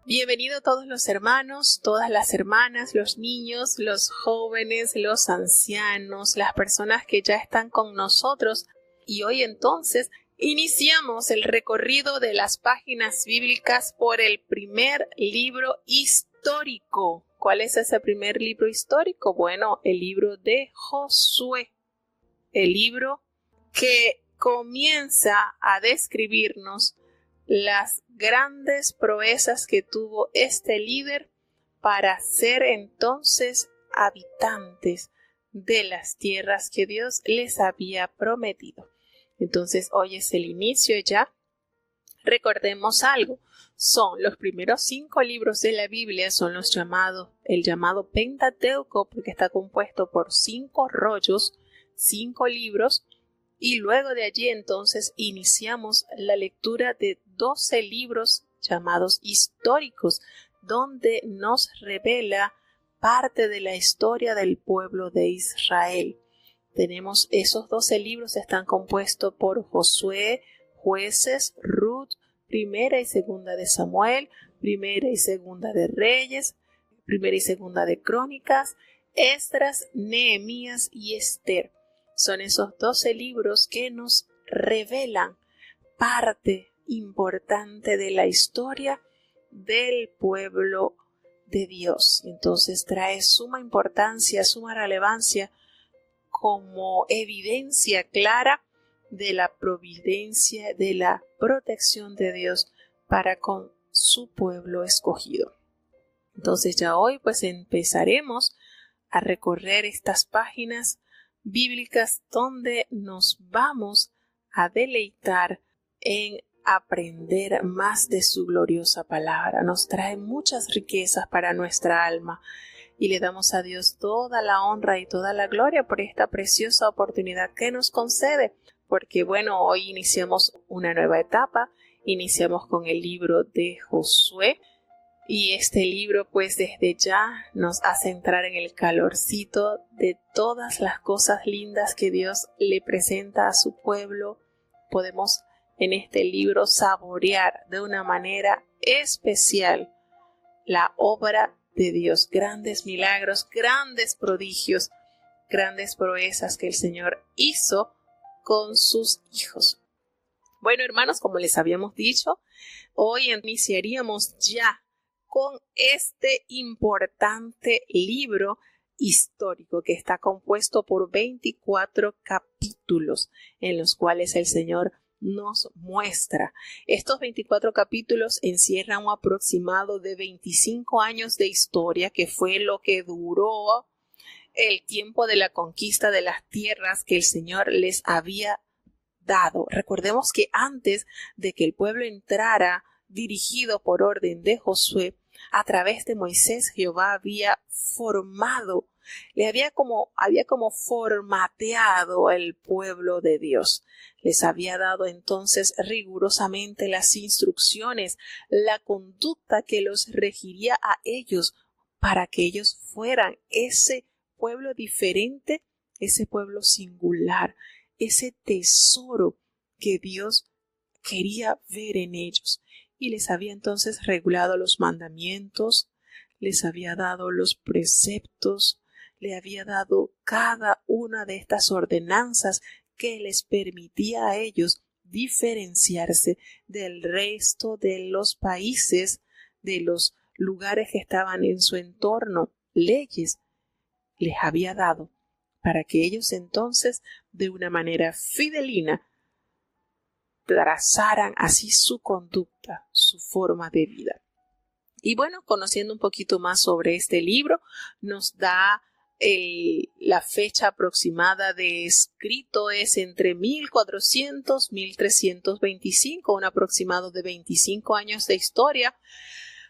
Bienvenido todos los hermanos, todas las hermanas, los niños, los jóvenes, los ancianos, las personas que ya están con nosotros. Y hoy entonces iniciamos el recorrido de las páginas bíblicas por el primer libro histórico. ¿Cuál es ese primer libro histórico? Bueno, el libro de Josué. El libro que comienza a describirnos las grandes proezas que tuvo este líder para ser entonces habitantes de las tierras que Dios les había prometido. Entonces hoy es el inicio ya. Recordemos algo, son los primeros 5 libros de la Biblia, son el llamado Pentateuco, porque está compuesto por 5 rollos, 5 libros. Y luego de allí entonces iniciamos la lectura de 12 libros llamados históricos, donde nos revela parte de la historia del pueblo de Israel. Tenemos esos 12 libros, están compuestos por Josué, Jueces, Ruth, Primera y Segunda de Samuel, Primera y Segunda de Reyes, Primera y Segunda de Crónicas, Esdras, Nehemías y Esther. Son esos 12 libros que nos revelan parte importante de la historia del pueblo de Dios. Entonces trae suma importancia, suma relevancia como evidencia clara de la providencia, de la protección de Dios para con su pueblo escogido. Entonces ya hoy pues empezaremos a recorrer estas páginas bíblicas donde nos vamos a deleitar en aprender más de su gloriosa palabra. Nos trae muchas riquezas para nuestra alma y le damos a Dios toda la honra y toda la gloria por esta preciosa oportunidad que nos concede, porque bueno, hoy iniciamos una nueva etapa, iniciamos con el libro de Josué. Y este libro pues desde ya nos hace entrar en el calorcito de todas las cosas lindas que Dios le presenta a su pueblo. Podemos en este libro saborear de una manera especial la obra de Dios, grandes milagros, grandes prodigios, grandes proezas que el Señor hizo con sus hijos. Bueno, hermanos, como les habíamos dicho, hoy iniciaríamos ya con este importante libro histórico que está compuesto por 24 capítulos en los cuales el Señor nos muestra. Estos 24 capítulos encierran un aproximado de 25 años de historia, que fue lo que duró el tiempo de la conquista de las tierras que el Señor les había dado. Recordemos que antes de que el pueblo entrara dirigido por orden de Josué, a través de Moisés, Jehová había formado, había como formateado el pueblo de Dios. Les había dado entonces rigurosamente las instrucciones, la conducta que los regiría a ellos para que ellos fueran ese pueblo diferente, ese pueblo singular, ese tesoro que Dios quería ver en ellos. Y les había entonces regulado los mandamientos, les había dado los preceptos, le había dado cada una de estas ordenanzas que les permitía a ellos diferenciarse del resto de los países, de los lugares que estaban en su entorno. Leyes les había dado para que ellos entonces de una manera fidelina trazaran así su conducta, su forma de vida. Y bueno, conociendo un poquito más sobre este libro, nos da la fecha aproximada de escrito es entre 1400 y 1325, un aproximado de 25 años de historia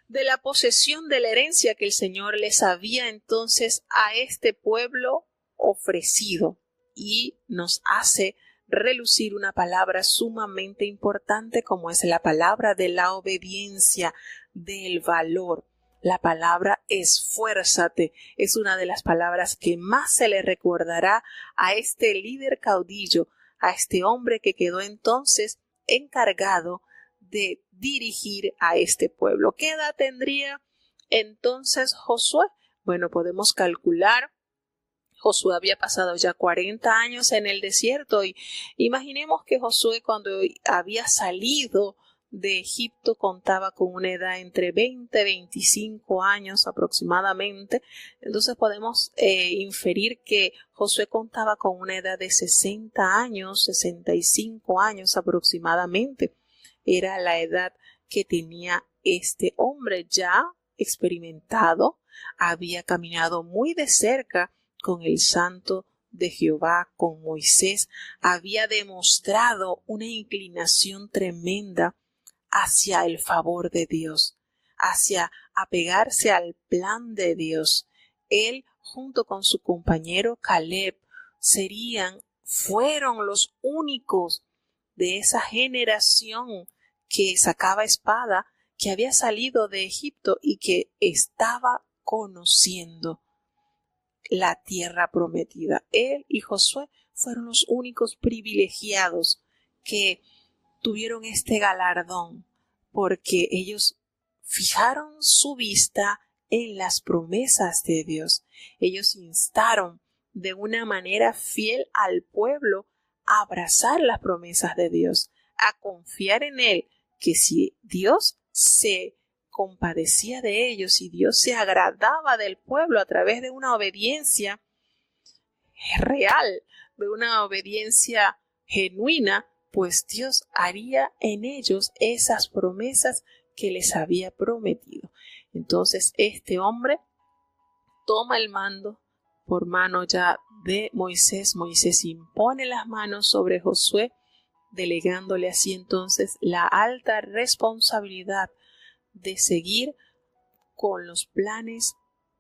de la posesión de la herencia que el Señor les había entonces a este pueblo ofrecido, y nos hace relucir una palabra sumamente importante como es la palabra de la obediencia, del valor. La palabra esfuérzate es una de las palabras que más se le recordará a este líder caudillo, a este hombre que quedó entonces encargado de dirigir a este pueblo. ¿Qué edad tendría entonces Josué? Bueno, podemos calcular. Josué había pasado ya 40 años en el desierto y imaginemos que Josué cuando había salido de Egipto contaba con una edad entre 20 y 25 años aproximadamente. Entonces podemos inferir que Josué contaba con una edad de 60 años, 65 años aproximadamente. Era la edad que tenía este hombre ya experimentado, había caminado muy de cerca con el Santo de Jehová, con Moisés, había demostrado una inclinación tremenda hacia el favor de Dios, hacia apegarse al plan de Dios. Él, junto con su compañero Caleb, fueron los únicos de esa generación que sacaba espada, que había salido de Egipto y que estaba conociendo la tierra prometida. Él y Josué fueron los únicos privilegiados que tuvieron este galardón, porque ellos fijaron su vista en las promesas de Dios. Ellos instaron de una manera fiel al pueblo a abrazar las promesas de Dios, a confiar en Él, que si Dios se compadecía de ellos y Dios se agradaba del pueblo a través de una obediencia real, de una obediencia genuina, pues Dios haría en ellos esas promesas que les había prometido. Entonces este hombre toma el mando por mano ya de Moisés. Moisés impone las manos sobre Josué, delegándole así entonces la alta responsabilidad de seguir con los planes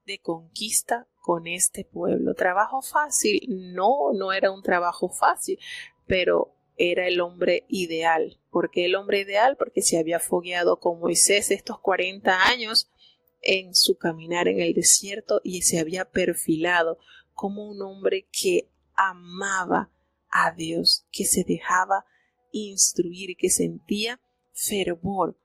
de conquista con este pueblo. ¿Trabajo fácil? No era un trabajo fácil, pero era el hombre ideal. ¿Por qué el hombre ideal? Porque se había fogueado con Moisés estos 40 años en su caminar en el desierto y se había perfilado como un hombre que amaba a Dios, que se dejaba instruir, que sentía fervor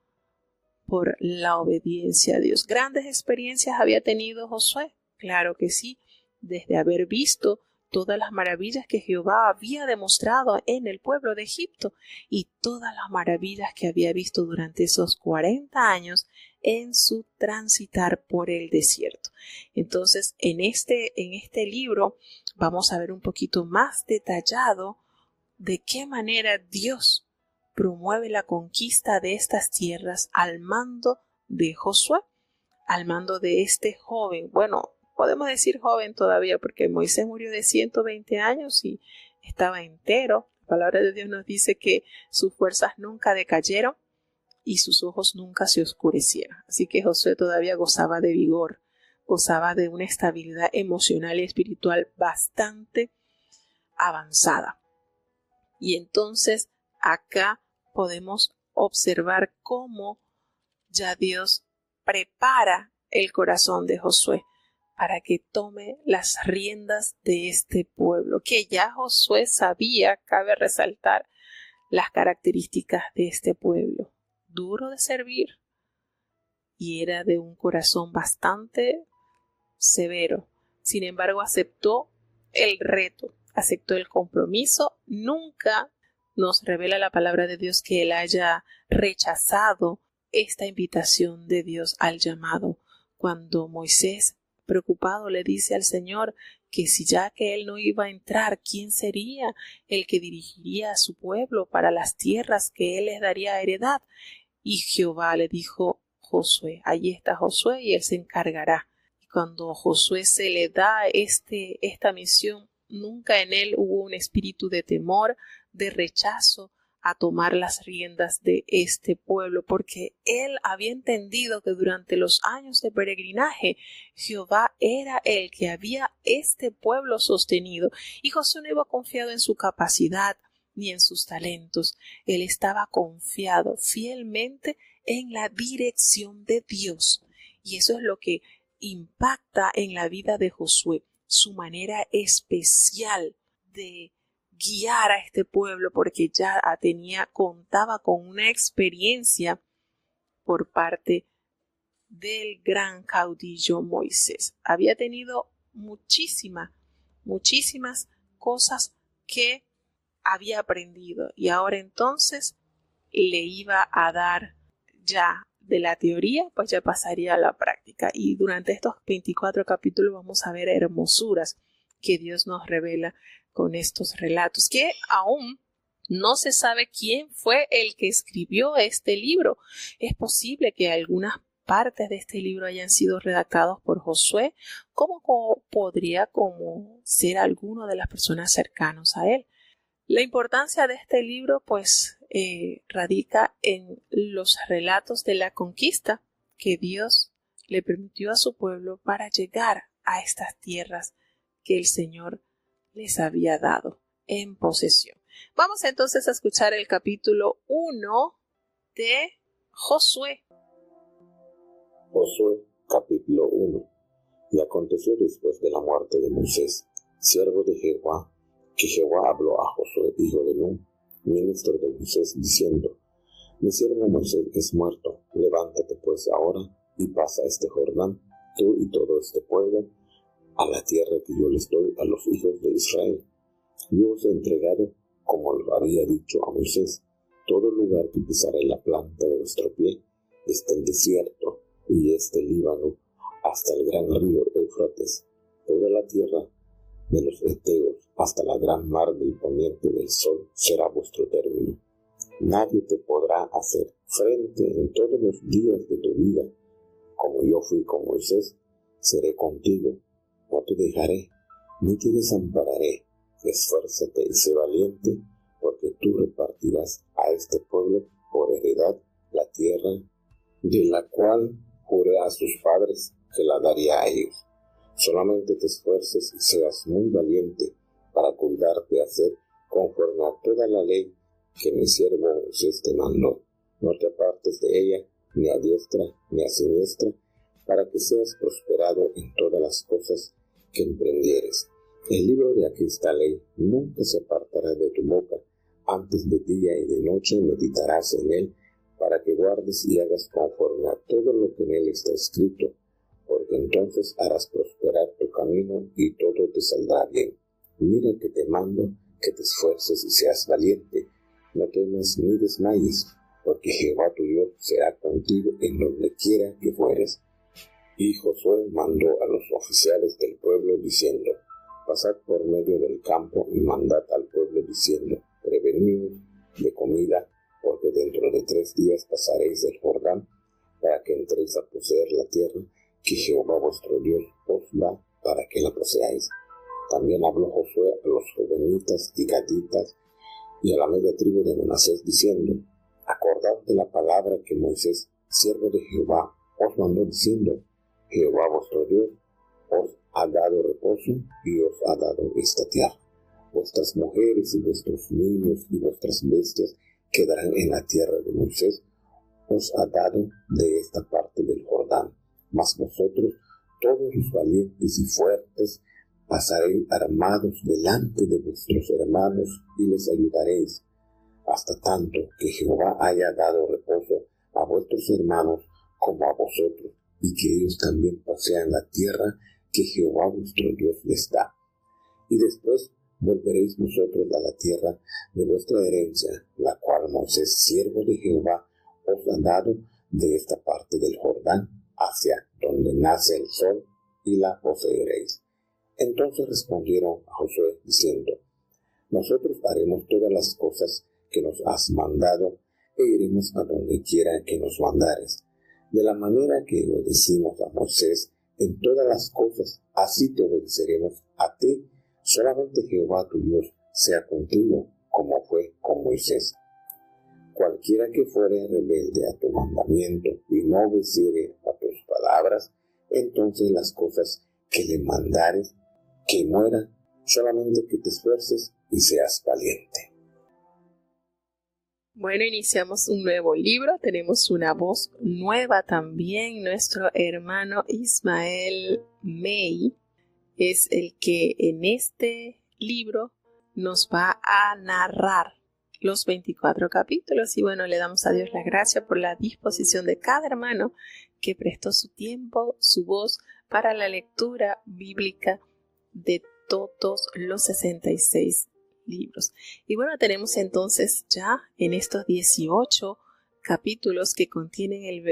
por la obediencia a Dios. ¿Grandes experiencias había tenido Josué? Claro que sí, desde haber visto todas las maravillas que Jehová había demostrado en el pueblo de Egipto y todas las maravillas que había visto durante esos 40 años en su transitar por el desierto. Entonces, en este libro vamos a ver un poquito más detallado de qué manera Dios promueve la conquista de estas tierras al mando de Josué, al mando de este joven. Bueno, podemos decir joven todavía porque Moisés murió de 120 años y estaba entero. La palabra de Dios nos dice que sus fuerzas nunca decayeron y sus ojos nunca se oscurecieron. Así que Josué todavía gozaba de vigor, gozaba de una estabilidad emocional y espiritual bastante avanzada. Y entonces acá podemos observar cómo ya Dios prepara el corazón de Josué para que tome las riendas de este pueblo, que ya Josué sabía, cabe resaltar, las características de este pueblo. Duro de servir y era de un corazón bastante severo. Sin embargo, aceptó el reto, aceptó el compromiso. Nunca nos revela la palabra de Dios que él haya rechazado esta invitación de Dios al llamado. Cuando Moisés, preocupado, le dice al Señor que si ya que él no iba a entrar, ¿quién sería el que dirigiría a su pueblo para las tierras que él les daría heredad? Y Jehová le dijo: Josué, allí está Josué y él se encargará. Y cuando Josué se le da esta misión, nunca en él hubo un espíritu de temor, de rechazo a tomar las riendas de este pueblo, porque él había entendido que durante los años de peregrinaje Jehová era el que había este pueblo sostenido, y Josué no iba confiado en su capacidad ni en sus talentos. Él estaba confiado fielmente en la dirección de Dios, y eso es lo que impacta en la vida de Josué, su manera especial de guiar a este pueblo porque ya contaba con una experiencia por parte del gran caudillo Moisés. Había tenido muchísimas cosas que había aprendido y ahora entonces le iba a dar ya de la teoría, pues ya pasaría a la práctica. Y durante estos 24 capítulos vamos a ver hermosuras que Dios nos revela con estos relatos, que aún no se sabe quién fue el que escribió este libro. Es posible que algunas partes de este libro hayan sido redactados por Josué, como podría ser alguno de las personas cercanas a él. La importancia de este libro pues radica en los relatos de la conquista que Dios le permitió a su pueblo para llegar a estas tierras que el Señor les había dado en posesión. Vamos entonces a escuchar el capítulo 1 de Josué. Josué, capítulo 1. Y aconteció después de la muerte de Moisés, siervo de Jehová, que Jehová habló a Josué, hijo de Nun, ministro de Moisés, diciendo: Mi siervo Moisés es muerto, levántate pues ahora y pasa este Jordán, tú y todo este pueblo, a la tierra que yo les doy a los hijos de Israel. Yo os he entregado, como lo había dicho a Moisés, todo lugar que pisare la planta de vuestro pie, está el desierto, y este Líbano, hasta el gran río Éufrates, toda la tierra de los heteos, hasta la gran mar del poniente del sol, será vuestro término. Nadie te podrá hacer frente en todos los días de tu vida. Como yo fui con Moisés, seré contigo. No te dejaré, ni te desampararé. Esfuérzate y sé valiente, porque tú repartirás a este pueblo por heredad la tierra de la cual juré a sus padres que la daría a ellos. Solamente te esfuerces y seas muy valiente para cuidarte de hacer conforme a toda la ley que mi siervo Moisés te mandó. No te apartes de ella, ni a diestra ni a siniestra, para que seas prosperado en todas las cosas que emprendieres. El libro de aquesta ley nunca se apartará de tu boca. Antes de día y de noche meditarás en él, para que guardes y hagas conforme a todo lo que en él está escrito, porque entonces harás prosperar tu camino y todo te saldrá bien. Mira que te mando que te esfuerces y seas valiente. No temas ni desmayes, porque Jehová tu Dios será contigo en donde quiera que fueres. Y Josué mandó a los oficiales del pueblo diciendo: Pasad por medio del campo y mandad al pueblo diciendo: Preveníos de comida, porque dentro de 3 días pasaréis el Jordán, para que entréis a poseer la tierra que Jehová vuestro Dios os da para que la poseáis. También habló Josué a los jovenitas y gaditas y a la media tribu de Manasés diciendo: Acordad de la palabra que Moisés, siervo de Jehová, os mandó diciendo: Jehová vuestro Dios os ha dado reposo y os ha dado esta tierra. Vuestras mujeres y vuestros niños y vuestras bestias quedarán en la tierra de Moisés, os ha dado de esta parte del Jordán. Mas vosotros, todos los valientes y fuertes, pasaréis armados delante de vuestros hermanos y les ayudaréis, hasta tanto que Jehová haya dado reposo a vuestros hermanos como a vosotros, y que ellos también posean la tierra que Jehová vuestro Dios les da. Y después volveréis vosotros a la tierra de vuestra herencia, la cual Moisés, siervo de Jehová, os ha dado de esta parte del Jordán, hacia donde nace el sol, y la poseeréis. Entonces respondieron a Josué diciendo: Nosotros haremos todas las cosas que nos has mandado, e iremos a donde quiera que nos mandares. De la manera que obedecimos a Moisés en todas las cosas, así te obedeceremos a ti. Solamente Jehová tu Dios sea contigo, como fue con Moisés. Cualquiera que fuere rebelde a tu mandamiento y no obedeciere a tus palabras, entonces las cosas que le mandares, que muera. Solamente que te esfuerces y seas valiente. Bueno, iniciamos un nuevo libro, tenemos una voz nueva también. Nuestro hermano Ismael May es el que en este libro nos va a narrar los 24 capítulos. Y bueno, le damos a Dios la gracia por la disposición de cada hermano que prestó su tiempo, su voz para la lectura bíblica de todos los 66 libros. Y bueno, tenemos entonces ya en estos 18 capítulos que contienen en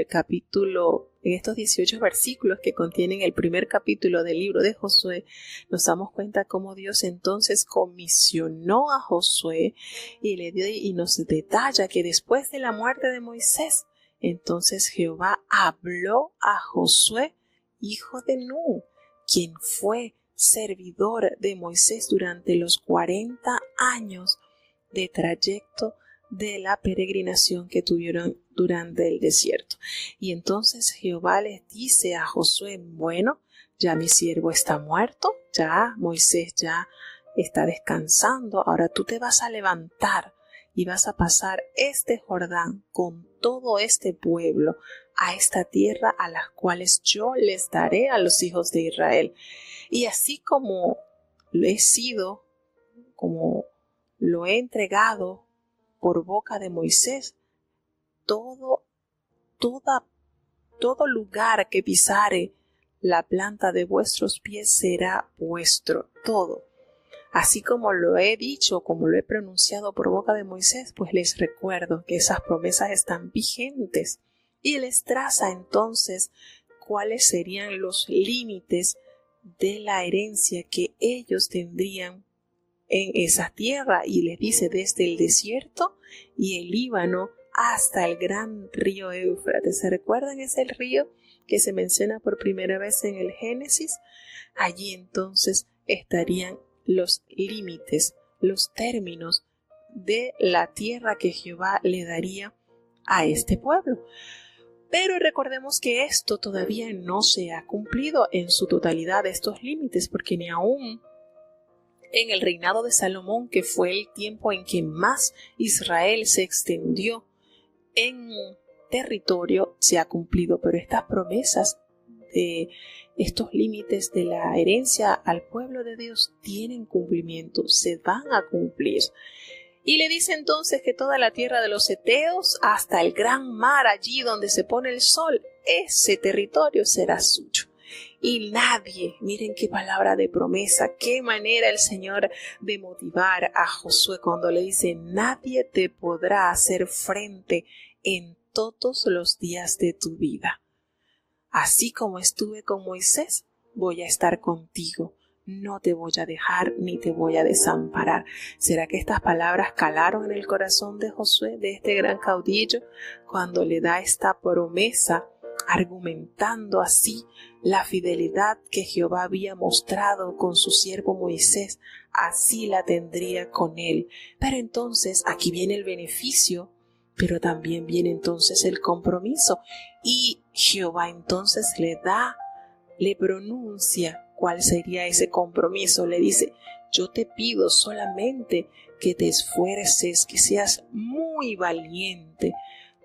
estos 18 versículos que contienen el primer capítulo del libro de Josué, nos damos cuenta cómo Dios entonces comisionó a Josué y le dio y nos detalla que después de la muerte de Moisés, entonces Jehová habló a Josué, hijo de Nun, quien fue servidor de Moisés durante los 40 años de trayecto de la peregrinación que tuvieron durante el desierto. Y entonces Jehová les dice a Josué, bueno, ya mi siervo está muerto, ya Moisés ya está descansando, ahora tú te vas a levantar y vas a pasar este Jordán con todo este pueblo a esta tierra a las cuales yo les daré a los hijos de Israel. Y así como lo he sido, como lo he entregado por boca de Moisés, todo lugar que pisare la planta de vuestros pies será vuestro, todo. Así como lo he dicho, como lo he pronunciado por boca de Moisés, pues les recuerdo que esas promesas están vigentes. Y les traza entonces cuáles serían los límites de la herencia que ellos tendrían en esa tierra, y les dice desde el desierto y el Líbano hasta el gran río Éufrates. ¿Se recuerdan? Es el río que se menciona por primera vez en el Génesis. Allí entonces estarían los límites, los términos de la tierra que Jehová le daría a este pueblo. Pero recordemos que esto todavía no se ha cumplido en su totalidad, estos límites, porque ni aún en el reinado de Salomón, que fue el tiempo en que más Israel se extendió en territorio, se ha cumplido. Pero estas promesas de estos límites de la herencia al pueblo de Dios tienen cumplimiento, se van a cumplir. Y le dice entonces que toda la tierra de los heteos hasta el gran mar, allí donde se pone el sol, ese territorio será suyo. Y nadie, miren qué palabra de promesa, qué manera el Señor de motivar a Josué cuando le dice, nadie te podrá hacer frente en todos los días de tu vida. Así como estuve con Moisés, voy a estar contigo. No te voy a dejar ni te voy a desamparar. ¿Será que estas palabras calaron en el corazón de Josué, de este gran caudillo, cuando le da esta promesa, argumentando así la fidelidad que Jehová había mostrado con su siervo Moisés? Así la tendría con él. Pero entonces aquí viene el beneficio, pero también viene entonces el compromiso. Y Jehová entonces le pronuncia cuál sería ese compromiso. Le dice, yo te pido solamente que te esfuerces, que seas muy valiente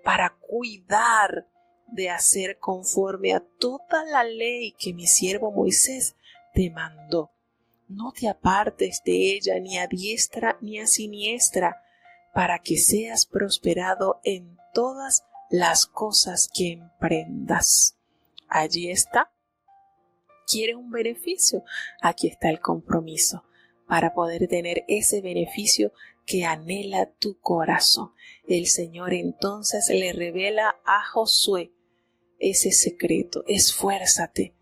para cuidar de hacer conforme a toda la ley que mi siervo Moisés te mandó. No te apartes de ella ni a diestra ni a siniestra, para que seas prosperado en todas las cosas que emprendas. Allí está. ¿Quieres un beneficio? Aquí está el compromiso para poder tener ese beneficio que anhela tu corazón. El Señor entonces le revela a Josué ese secreto. Esfuérzate,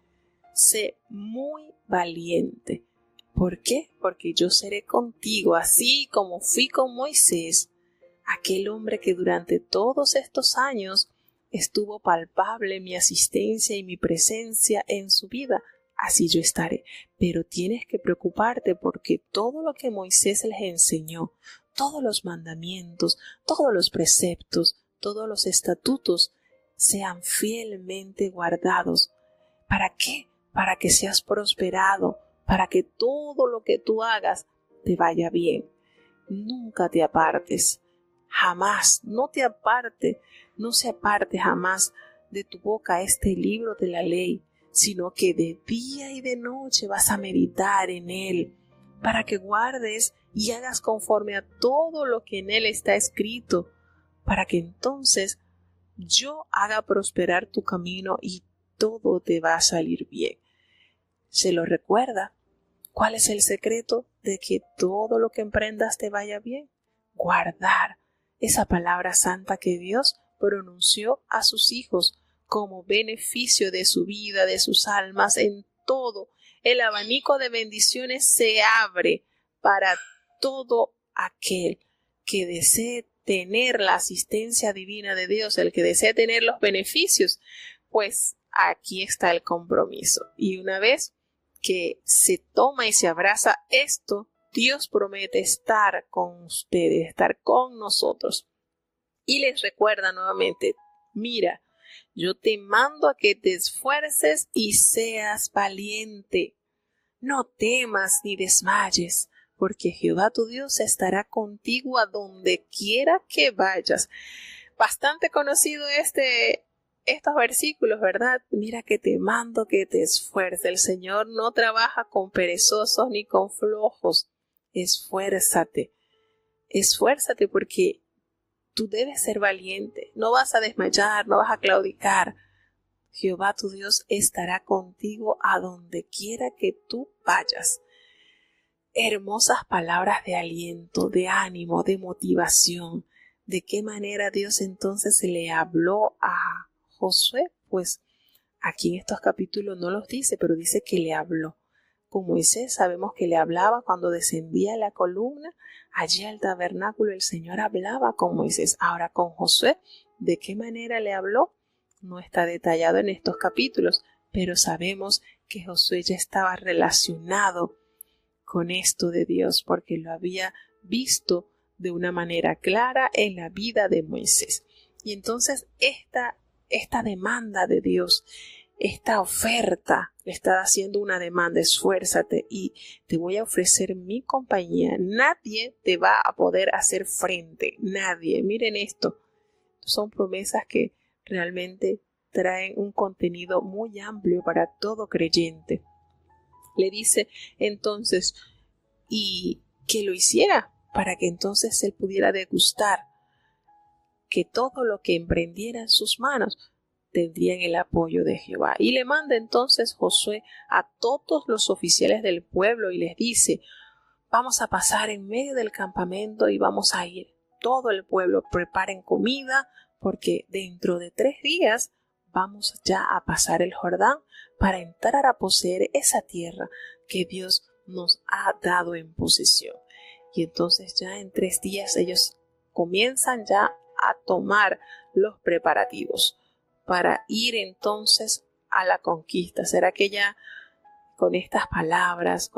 sé muy valiente. ¿Por qué? Porque yo seré contigo, así como fui con Moisés, aquel hombre que durante todos estos años estuvo palpable mi asistencia y mi presencia en su vida. Así yo estaré. Pero tienes que preocuparte porque todo lo que Moisés les enseñó, todos los mandamientos, todos los preceptos, todos los estatutos, sean fielmente guardados. ¿Para qué? Para que seas prosperado, para que todo lo que tú hagas te vaya bien. Nunca te apartes, jamás, no se aparte jamás de tu boca este libro de la ley, sino que de día y de noche vas a meditar en él, para que guardes y hagas conforme a todo lo que en él está escrito, para que entonces yo haga prosperar tu camino y todo te va a salir bien. ¿Se lo recuerda? ¿Cuál es el secreto de que todo lo que emprendas te vaya bien? Guardar esa palabra santa que Dios pronunció a sus hijos como beneficio de su vida, de sus almas, en todo. El abanico de bendiciones se abre para todo aquel que desee tener la asistencia divina de Dios, el que desee tener los beneficios, pues aquí está el compromiso. Y una vez que se toma y se abraza esto, Dios promete estar con ustedes, estar con nosotros. Y les recuerda nuevamente, mira, yo te mando a que te esfuerces y seas valiente. No temas ni desmayes, porque Jehová tu Dios estará contigo a donde quiera que vayas. Bastante conocido estos versículos, ¿verdad? Mira que te mando que te esfuerces. El Señor no trabaja con perezosos ni con flojos. Esfuérzate. Esfuérzate porque tú debes ser valiente. No vas a desmayar, no vas a claudicar. Jehová tu Dios estará contigo a donde quiera que tú vayas. Hermosas palabras de aliento, de ánimo, de motivación. ¿De qué manera Dios entonces se le habló a Josué? Pues aquí en estos capítulos no los dice, pero dice que le habló. Con Moisés sabemos que le hablaba cuando descendía la columna. Allí al tabernáculo el Señor hablaba con Moisés. Ahora con Josué, ¿de qué manera le habló? No está detallado en estos capítulos, pero sabemos que Josué ya estaba relacionado con esto de Dios porque lo había visto de una manera clara en la vida de Moisés. Y entonces esta demanda de Dios, esta oferta, le está haciendo una demanda: esfuérzate y te voy a ofrecer mi compañía. Nadie te va a poder hacer frente, nadie. Miren esto, son promesas que realmente traen un contenido muy amplio para todo creyente. Le dice entonces y que lo hiciera para que entonces él pudiera degustar que todo lo que emprendiera en sus manos tendrían el apoyo de Jehová. Y le manda entonces Josué a todos los oficiales del pueblo y les dice: vamos a pasar en medio del campamento y vamos a ir. Todo el pueblo preparen comida porque dentro de 3 días vamos ya a pasar el Jordán para entrar a poseer esa tierra que Dios nos ha dado en posesión. Y entonces ya en 3 días ellos comienzan ya a tomar los preparativos para ir entonces a la conquista. ¿Será que ya con estas palabras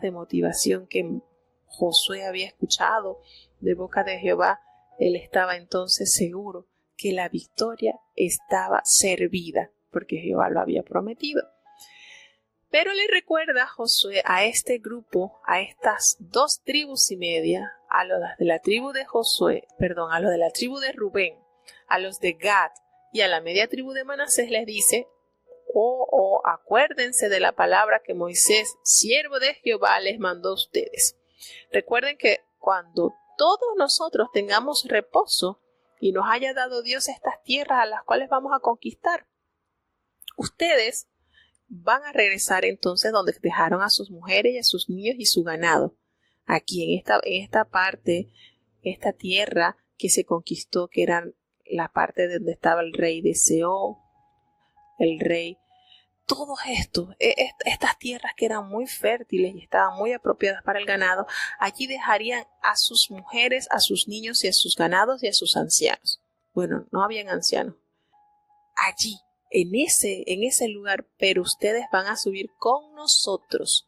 de motivación que Josué había escuchado de boca de Jehová, él estaba entonces seguro que la victoria estaba servida porque Jehová lo había prometido? Pero le recuerda Josué a este grupo, a estas 2 tribus y media, a los de la tribu de a los de la tribu de Rubén, a los de Gad y a la media tribu de Manasés, les dice: acuérdense de la palabra que Moisés, siervo de Jehová, les mandó a ustedes. Recuerden que cuando todos nosotros tengamos reposo y nos haya dado Dios estas tierras a las cuales vamos a conquistar, ustedes van a regresar entonces donde dejaron a sus mujeres y a sus niños y su ganado. Aquí en esta parte, esta tierra que se conquistó, que era la parte donde estaba el rey de Sehón, el rey, todo esto, estas tierras que eran muy fértiles y estaban muy apropiadas para el ganado, allí dejarían a sus mujeres, a sus niños y a sus ganados y a sus ancianos. Bueno, no habían ancianos. Allí, en ese lugar, pero ustedes van a subir con nosotros.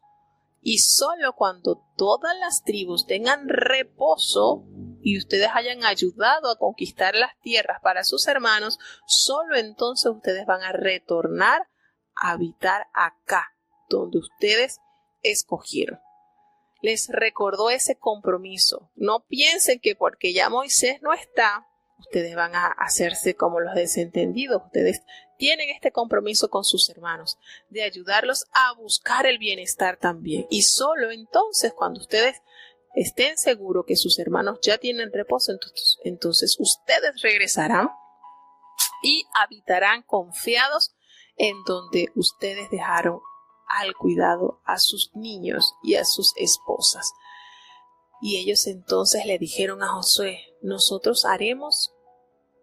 Y solo cuando todas las tribus tengan reposo y ustedes hayan ayudado a conquistar las tierras para sus hermanos, solo entonces ustedes van a retornar a habitar acá, donde ustedes escogieron. Les recordó ese compromiso. No piensen que porque ya Moisés no está, Ustedes van a hacerse como los desentendidos. Ustedes tienen este compromiso con sus hermanos de ayudarlos a buscar el bienestar también. Y solo entonces, cuando ustedes estén seguros que sus hermanos ya tienen reposo, entonces ustedes regresarán y habitarán confiados en donde ustedes dejaron al cuidado a sus niños y a sus esposas. Y ellos entonces le dijeron a Josué: nosotros haremos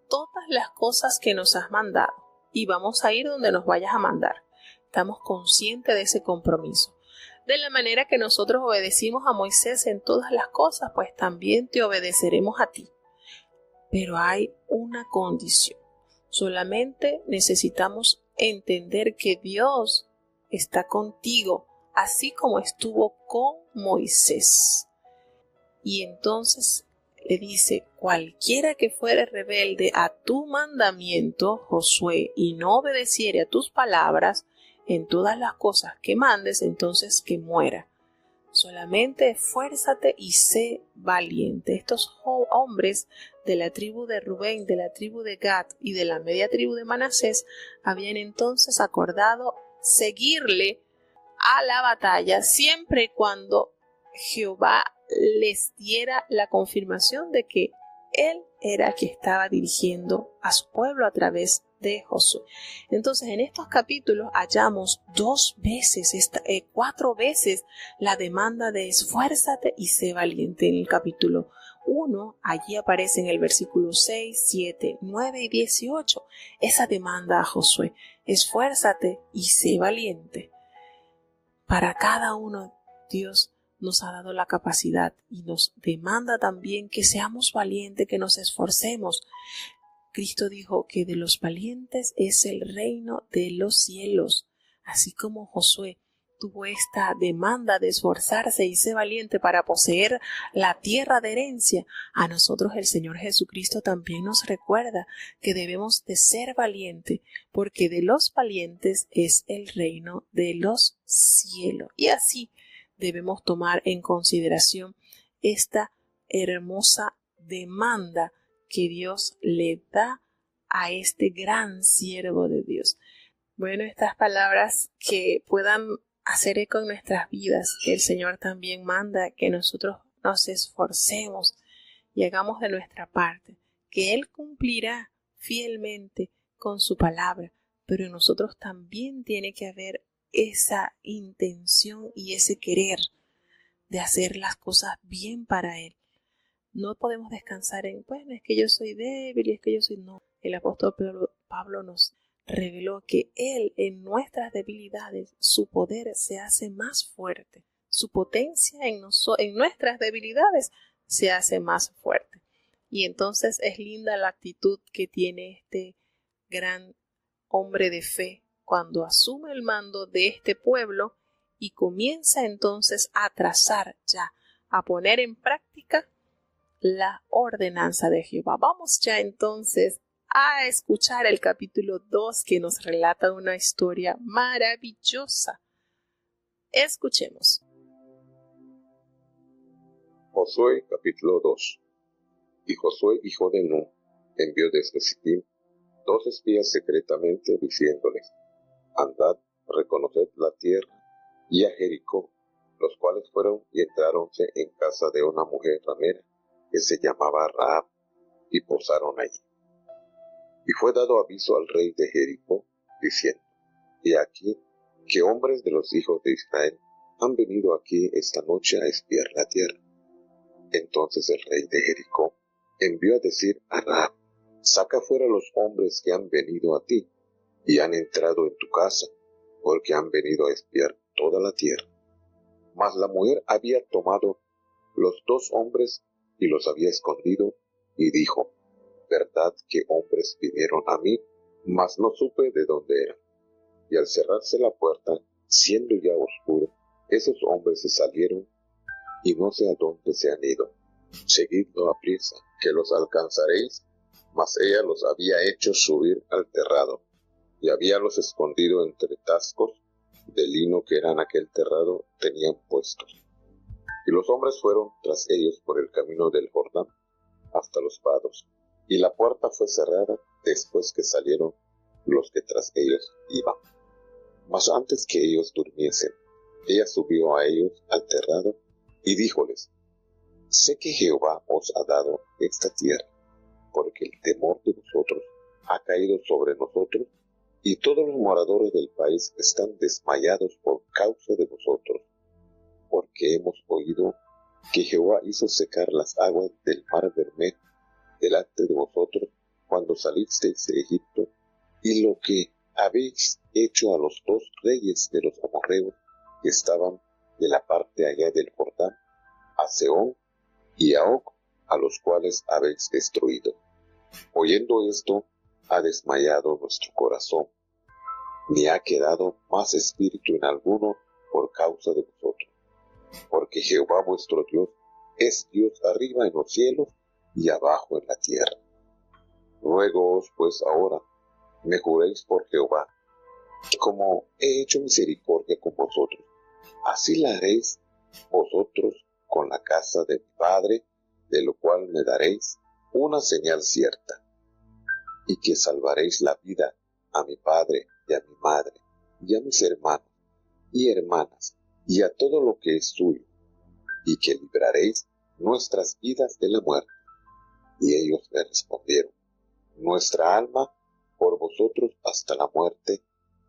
todas las cosas que nos has mandado y vamos a ir donde nos vayas a mandar. Estamos conscientes de ese compromiso. De la manera que nosotros obedecimos a Moisés en todas las cosas, pues también te obedeceremos a ti. Pero hay una condición. Solamente necesitamos entender que Dios está contigo, así como estuvo con Moisés. Y entonces le dice: cualquiera que fuere rebelde a tu mandamiento, Josué, y no obedeciere a tus palabras en todas las cosas que mandes, entonces que muera. Solamente esfuérzate y sé valiente. Estos hombres de la tribu de Rubén, de la tribu de Gad y de la media tribu de Manasés habían entonces acordado seguirle a la batalla siempre y cuando Jehová les diera la confirmación de que él era quien estaba dirigiendo a su pueblo a través de Josué. Entonces, en estos capítulos hallamos 4 veces la demanda de esfuérzate y sé valiente. En el capítulo 1, allí aparece en el versículo 6, 7, 9 y 18 esa demanda a Josué: esfuérzate y sé valiente. Para cada uno, Dios nos ha dado la capacidad y nos demanda también que seamos valientes, que nos esforcemos. Cristo dijo que de los valientes es el reino de los cielos. Así como Josué tuvo esta demanda de esforzarse y ser valiente para poseer la tierra de herencia, a nosotros el Señor Jesucristo también nos recuerda que debemos de ser valientes, porque de los valientes es el reino de los cielos. Y así debemos tomar en consideración esta hermosa demanda que Dios le da a este gran siervo de Dios. Bueno, estas palabras que puedan hacer eco en nuestras vidas, que el Señor también manda que nosotros nos esforcemos y hagamos de nuestra parte, que Él cumplirá fielmente con su palabra, pero en nosotros también tiene que haber esa intención y ese querer de hacer las cosas bien para Él. No podemos descansar en, bueno, es que yo soy débil, es que yo soy... No, el apóstol Pablo nos reveló que Él en nuestras debilidades, su poder se hace más fuerte. Su potencia en nuestras debilidades se hace más fuerte. Y entonces es linda la actitud que tiene este gran hombre de fe cuando asume el mando de este pueblo y comienza entonces a trazar ya, a poner en práctica la ordenanza de Jehová. Vamos ya entonces a escuchar el capítulo 2 que nos relata una historia maravillosa. Escuchemos. Josué capítulo 2. Y Josué hijo de Nun envió desde Sittim 2 espías secretamente diciéndoles: andad, reconoced la tierra y a Jericó, los cuales fueron y entráronse en casa de una mujer ramera que se llamaba Rahab, y posaron allí. Y fue dado aviso al rey de Jericó, diciendo: he aquí que hombres de los hijos de Israel han venido aquí esta noche a espiar la tierra. Entonces el rey de Jericó envió a decir a Rahab: saca fuera los hombres que han venido a ti y han entrado en tu casa, porque han venido a espiar toda la tierra. Mas la mujer había tomado los 2 hombres y los había escondido, y dijo: verdad que hombres vinieron a mí, mas no supe de dónde eran. Y al cerrarse la puerta, siendo ya oscuro, esos hombres se salieron, y no sé a dónde se han ido. Seguidlo apriesa, que los alcanzaréis. Mas ella los había hecho subir al terrado, y habíalos escondido entre tascos de lino que eran aquel terrado tenían puestos. Y los hombres fueron tras ellos por el camino del Jordán hasta los vados, y la puerta fue cerrada después que salieron los que tras ellos iban. Mas antes que ellos durmiesen, ella subió a ellos al terrado y díjoles: sé que Jehová os ha dado esta tierra, porque el temor de vosotros ha caído sobre nosotros, y todos los moradores del país están desmayados por causa de vosotros, porque hemos oído que Jehová hizo secar las aguas del mar Bermejo delante de vosotros cuando salisteis de Egipto, y lo que habéis hecho a los dos reyes de los amorreos que estaban de la parte allá del Jordán, a Sehón y a Og, a los cuales habéis destruido. Oyendo esto, ha desmayado nuestro corazón, ni ha quedado más espíritu en alguno por causa de vosotros. Porque Jehová vuestro Dios es Dios arriba en los cielos y abajo en la tierra. Ruégoos pues ahora, me juréis por Jehová, como he hecho misericordia con vosotros, así la haréis vosotros con la casa de mi padre, de lo cual me daréis una señal cierta, y que salvaréis la vida a mi padre y a mi madre, y a mis hermanos y hermanas, y a todo lo que es suyo, y que libraréis nuestras vidas de la muerte. Y ellos me respondieron: nuestra alma por vosotros hasta la muerte,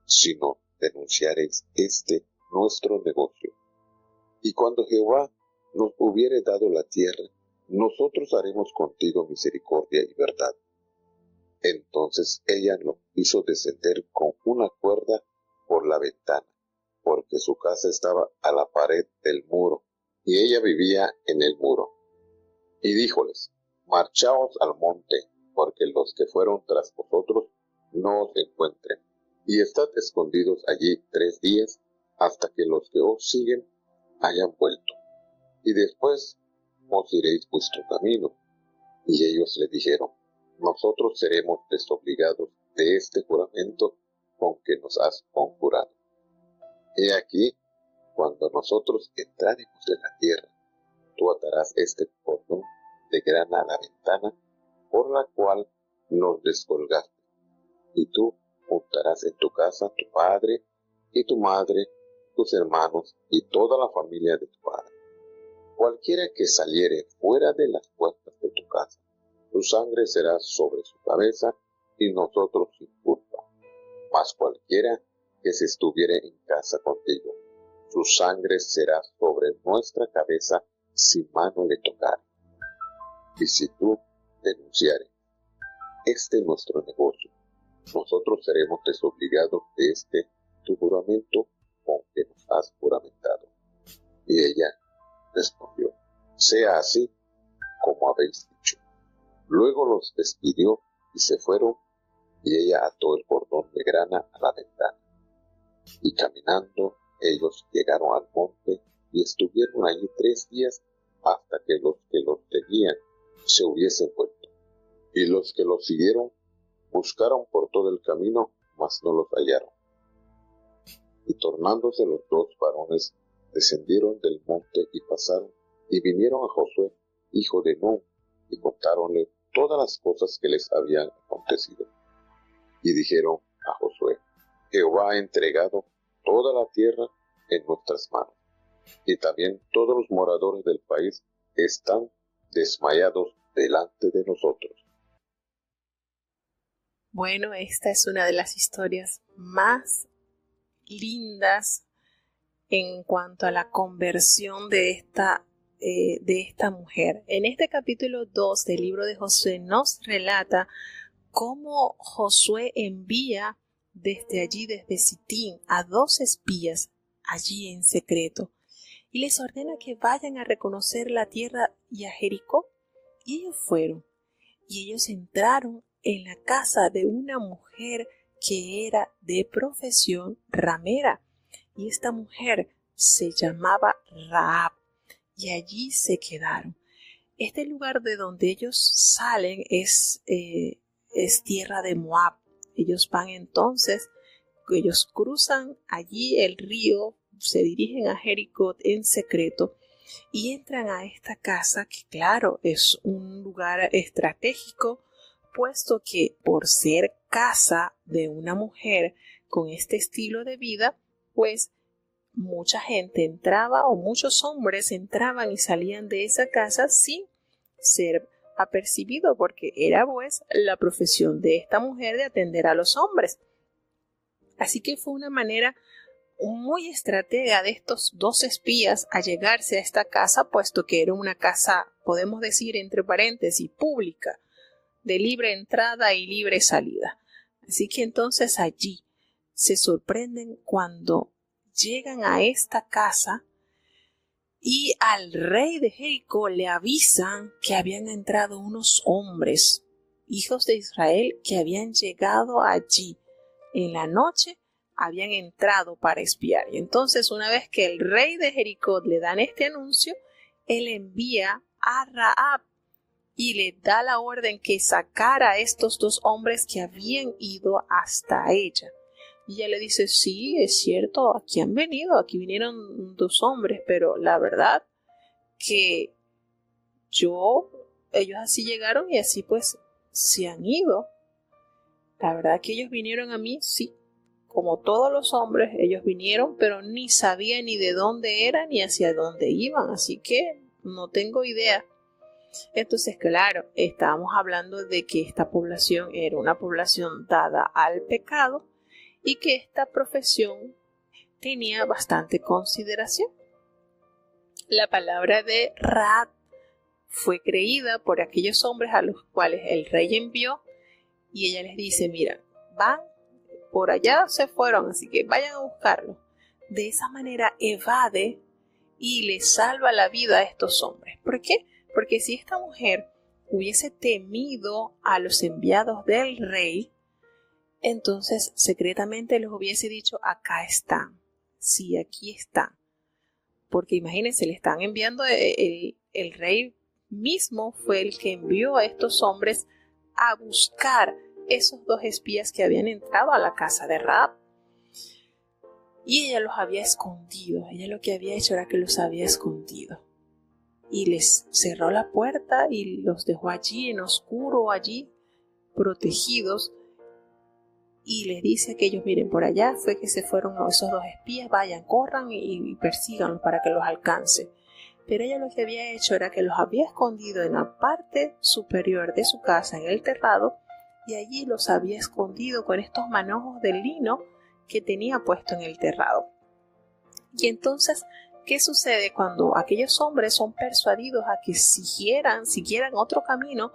si no denunciareis nuestro negocio. Y cuando Jehová nos hubiere dado la tierra, nosotros haremos contigo misericordia y verdad. Entonces ella nos hizo descender con una cuerda por la ventana, porque su casa estaba a la pared del muro, y ella vivía en el muro. Y díjoles: marchaos al monte, porque los que fueron tras vosotros no os encuentren, y estad escondidos allí 3 días, hasta que los que os siguen hayan vuelto, y después os iréis vuestro camino. Y ellos le dijeron: nosotros seremos desobligados de este juramento con que nos has conjurado. He aquí, cuando nosotros entraremos en la tierra, tú atarás este cordón de grana a la ventana por la cual nos descolgaste, y tú juntarás en tu casa tu padre y tu madre, tus hermanos y toda la familia de tu padre. Cualquiera que saliere fuera de las puertas de tu casa, su sangre será sobre su cabeza y nosotros sin culpa. Mas cualquiera que se estuviere en casa contigo, su sangre será sobre nuestra cabeza si mano le tocare. Y si tú denunciares nuestro negocio, nosotros seremos desobligados de tu juramento con que nos has juramentado. Y ella respondió: sea así como habéis dicho. Luego los despidió y se fueron, y ella ató el cordón de grana a la ventana. Y caminando ellos llegaron al monte y estuvieron allí 3 días hasta que los seguían se hubiesen vuelto. Y los que los siguieron buscaron por todo el camino, mas no los hallaron. Y tornándose los 2 varones, descendieron del monte y pasaron, y vinieron a Josué, hijo de Nun, y contáronle todas las cosas que les habían acontecido. Y dijeron a Josué: Jehová ha entregado toda la tierra en nuestras manos, y también todos los moradores del país están desmayados delante de nosotros. Bueno, esta es una de las historias más lindas en cuanto a la conversión de esta mujer. En este capítulo 2 del libro de Josué nos relata cómo Josué envía desde allí, desde Sitín, a 2 espías allí en secreto, y les ordena que vayan a reconocer la tierra y a Jericó. Y ellos fueron, y ellos entraron en la casa de una mujer que era de profesión ramera, y esta mujer se llamaba Rahab, y allí se quedaron. Este lugar de donde ellos salen es tierra de Moab. Ellos van entonces, ellos cruzan allí el río, se dirigen a Jericó en secreto y entran a esta casa que, claro, es un lugar estratégico puesto que por ser casa de una mujer con este estilo de vida, pues mucha gente entraba o muchos hombres entraban y salían de esa casa sin ser apercibido, porque era pues la profesión de esta mujer de atender a los hombres. Así que fue una manera muy estratega de estos dos espías a llegarse a esta casa, puesto que era una casa, podemos decir entre paréntesis, pública, de libre entrada y libre salida. Así que entonces allí se sorprenden cuando llegan a esta casa y al rey de Jericó le avisan que habían entrado unos hombres, hijos de Israel, que habían llegado allí en la noche, habían entrado para espiar. Y entonces, una vez que el rey de Jericó le dan este anuncio, él envía a Rahab y le da la orden que sacara a estos dos hombres que habían ido hasta ella. Y ella le dice, sí, es cierto, aquí han venido, aquí vinieron dos hombres, pero la verdad que ellos así llegaron y así pues se han ido. La verdad que ellos vinieron a mí, sí, como todos los hombres, ellos vinieron, pero ni sabía ni de dónde eran ni hacia dónde iban, así que no tengo idea. Entonces, claro, estábamos hablando de que esta población era una población dada al pecado y que esta profesión tenía bastante consideración. La palabra de Rahab fue creída por aquellos hombres a los cuales el rey envió y ella les dice, mira, van, por allá se fueron, así que vayan a buscarlo. De esa manera evade y le salva la vida a estos hombres. ¿Por qué? Porque si esta mujer hubiese temido a los enviados del rey, entonces secretamente les hubiese dicho, acá están, sí, aquí están. Porque imagínense, le están enviando, el rey mismo fue el que envió a estos hombres a buscar esos dos espías que habían entrado a la casa de Rahab. Y ella los había escondido, ella lo que había hecho era que los había escondido. Y les cerró la puerta y los dejó allí en oscuro, allí protegidos. Y les dice que ellos miren por allá, fue que se fueron esos dos espías, vayan, corran y persíganlos para que los alcance. Pero ella lo que había hecho era que los había escondido en la parte superior de su casa, en el terrado, y allí los había escondido con estos manojos de lino que tenía puesto en el terrado. Y entonces, ¿qué sucede cuando aquellos hombres son persuadidos a que siguieran otro camino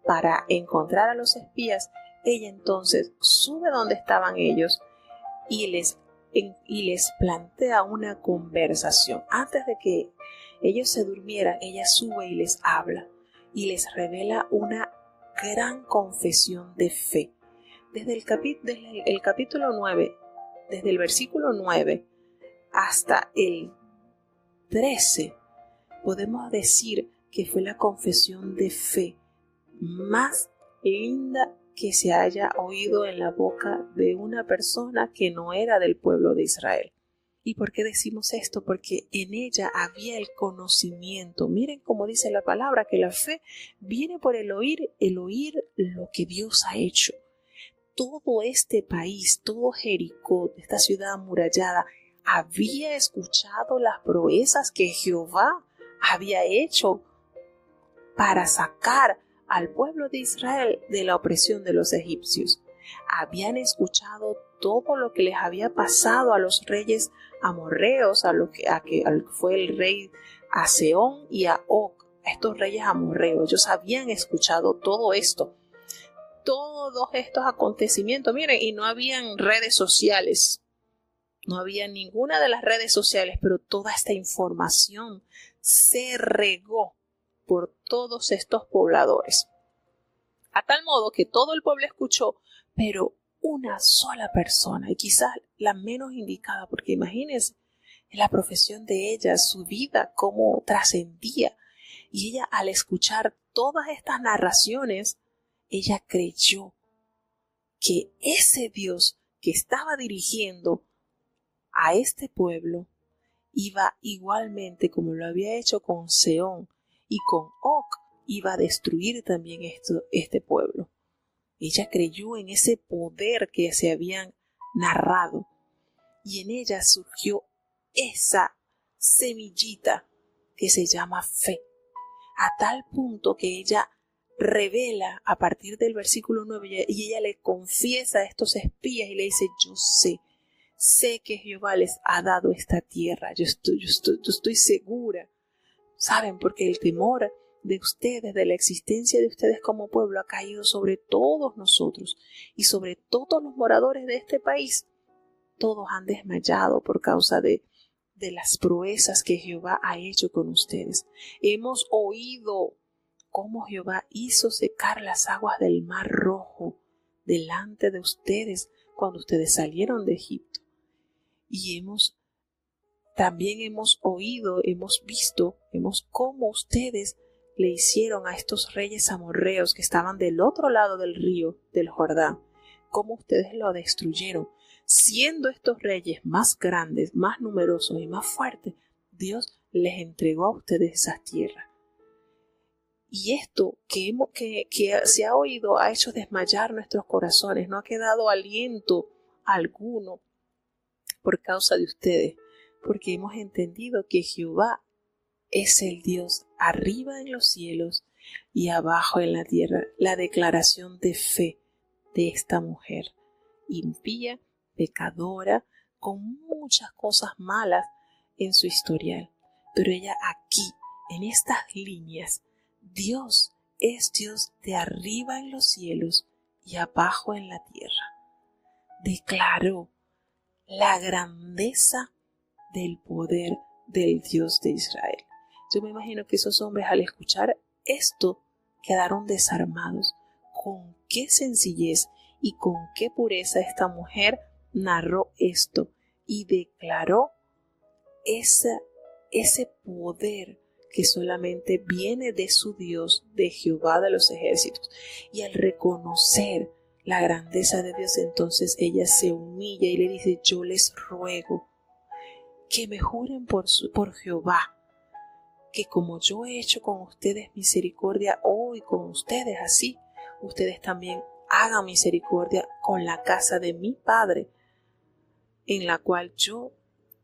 para encontrar a los espías? Ella entonces sube donde estaban ellos y les plantea una conversación. Antes de que ellos se durmieran, ella sube y les habla y les revela una gran confesión de fe. Desde el capítulo 9, desde el versículo 9 hasta el 13, podemos decir que fue la confesión de fe más linda que se haya oído en la boca de una persona que no era del pueblo de Israel. ¿Y por qué decimos esto? Porque en ella había el conocimiento. Miren cómo dice la palabra, que la fe viene por el oír lo que Dios ha hecho. Todo este país, todo Jericó, esta ciudad amurallada, había escuchado las proezas que Jehová había hecho para sacar al pueblo de Israel de la opresión de los egipcios. Habían escuchado todo lo que les había pasado a los reyes amorreos, al que fue el rey a Sehón y a Og, a estos reyes amorreos. Ellos habían escuchado todo esto, todos estos acontecimientos. Miren, y no habían redes sociales, no había ninguna de las redes sociales, pero toda esta información se regó por todos estos pobladores, a tal modo que todo el pueblo escuchó, pero una sola persona, y quizás la menos indicada, porque imagínense la profesión de ella, su vida, cómo trascendía, y ella, al escuchar todas estas narraciones, ella creyó que ese Dios que estaba dirigiendo a este pueblo iba igualmente, como lo había hecho con Sehón y con Og, iba a destruir también este pueblo. Ella creyó en ese poder que se habían narrado y en ella surgió esa semillita que se llama fe, a tal punto que ella revela a partir del versículo 9 y ella le confiesa a estos espías y le dice: yo sé que Jehová les ha dado esta tierra, yo estoy segura. ¿Saben? Porque el temor de ustedes, de la existencia de ustedes como pueblo, ha caído sobre todos nosotros y sobre todos los moradores de este país. Todos han desmayado por causa de las proezas que Jehová ha hecho con ustedes. Hemos oído cómo Jehová hizo secar las aguas del Mar Rojo delante de ustedes cuando ustedes salieron de Egipto. Y también hemos oído, hemos visto cómo ustedes le hicieron a estos reyes amorreos que estaban del otro lado del río del Jordán, cómo ustedes lo destruyeron. Siendo estos reyes más grandes, más numerosos y más fuertes, Dios les entregó a ustedes esas tierras. Y esto que se ha oído ha hecho desmayar nuestros corazones, no ha quedado aliento alguno por causa de ustedes, porque hemos entendido que Jehová es el Dios arriba en los cielos y abajo en la tierra. La declaración de fe de esta mujer impía, pecadora, con muchas cosas malas en su historial. Pero ella aquí, en estas líneas, Dios es Dios de arriba en los cielos y abajo en la tierra. Declaró la grandeza del poder del Dios de Israel. Yo me imagino que esos hombres, al escuchar esto, quedaron desarmados. Con qué sencillez y con qué pureza esta mujer narró esto y declaró ese poder que solamente viene de su Dios, de Jehová de los ejércitos. Y al reconocer la grandeza de Dios, entonces ella se humilla y le dice: yo les ruego que me juren por Jehová, que como yo he hecho con ustedes misericordia hoy con ustedes, así ustedes también hagan misericordia con la casa de mi Padre, en la cual yo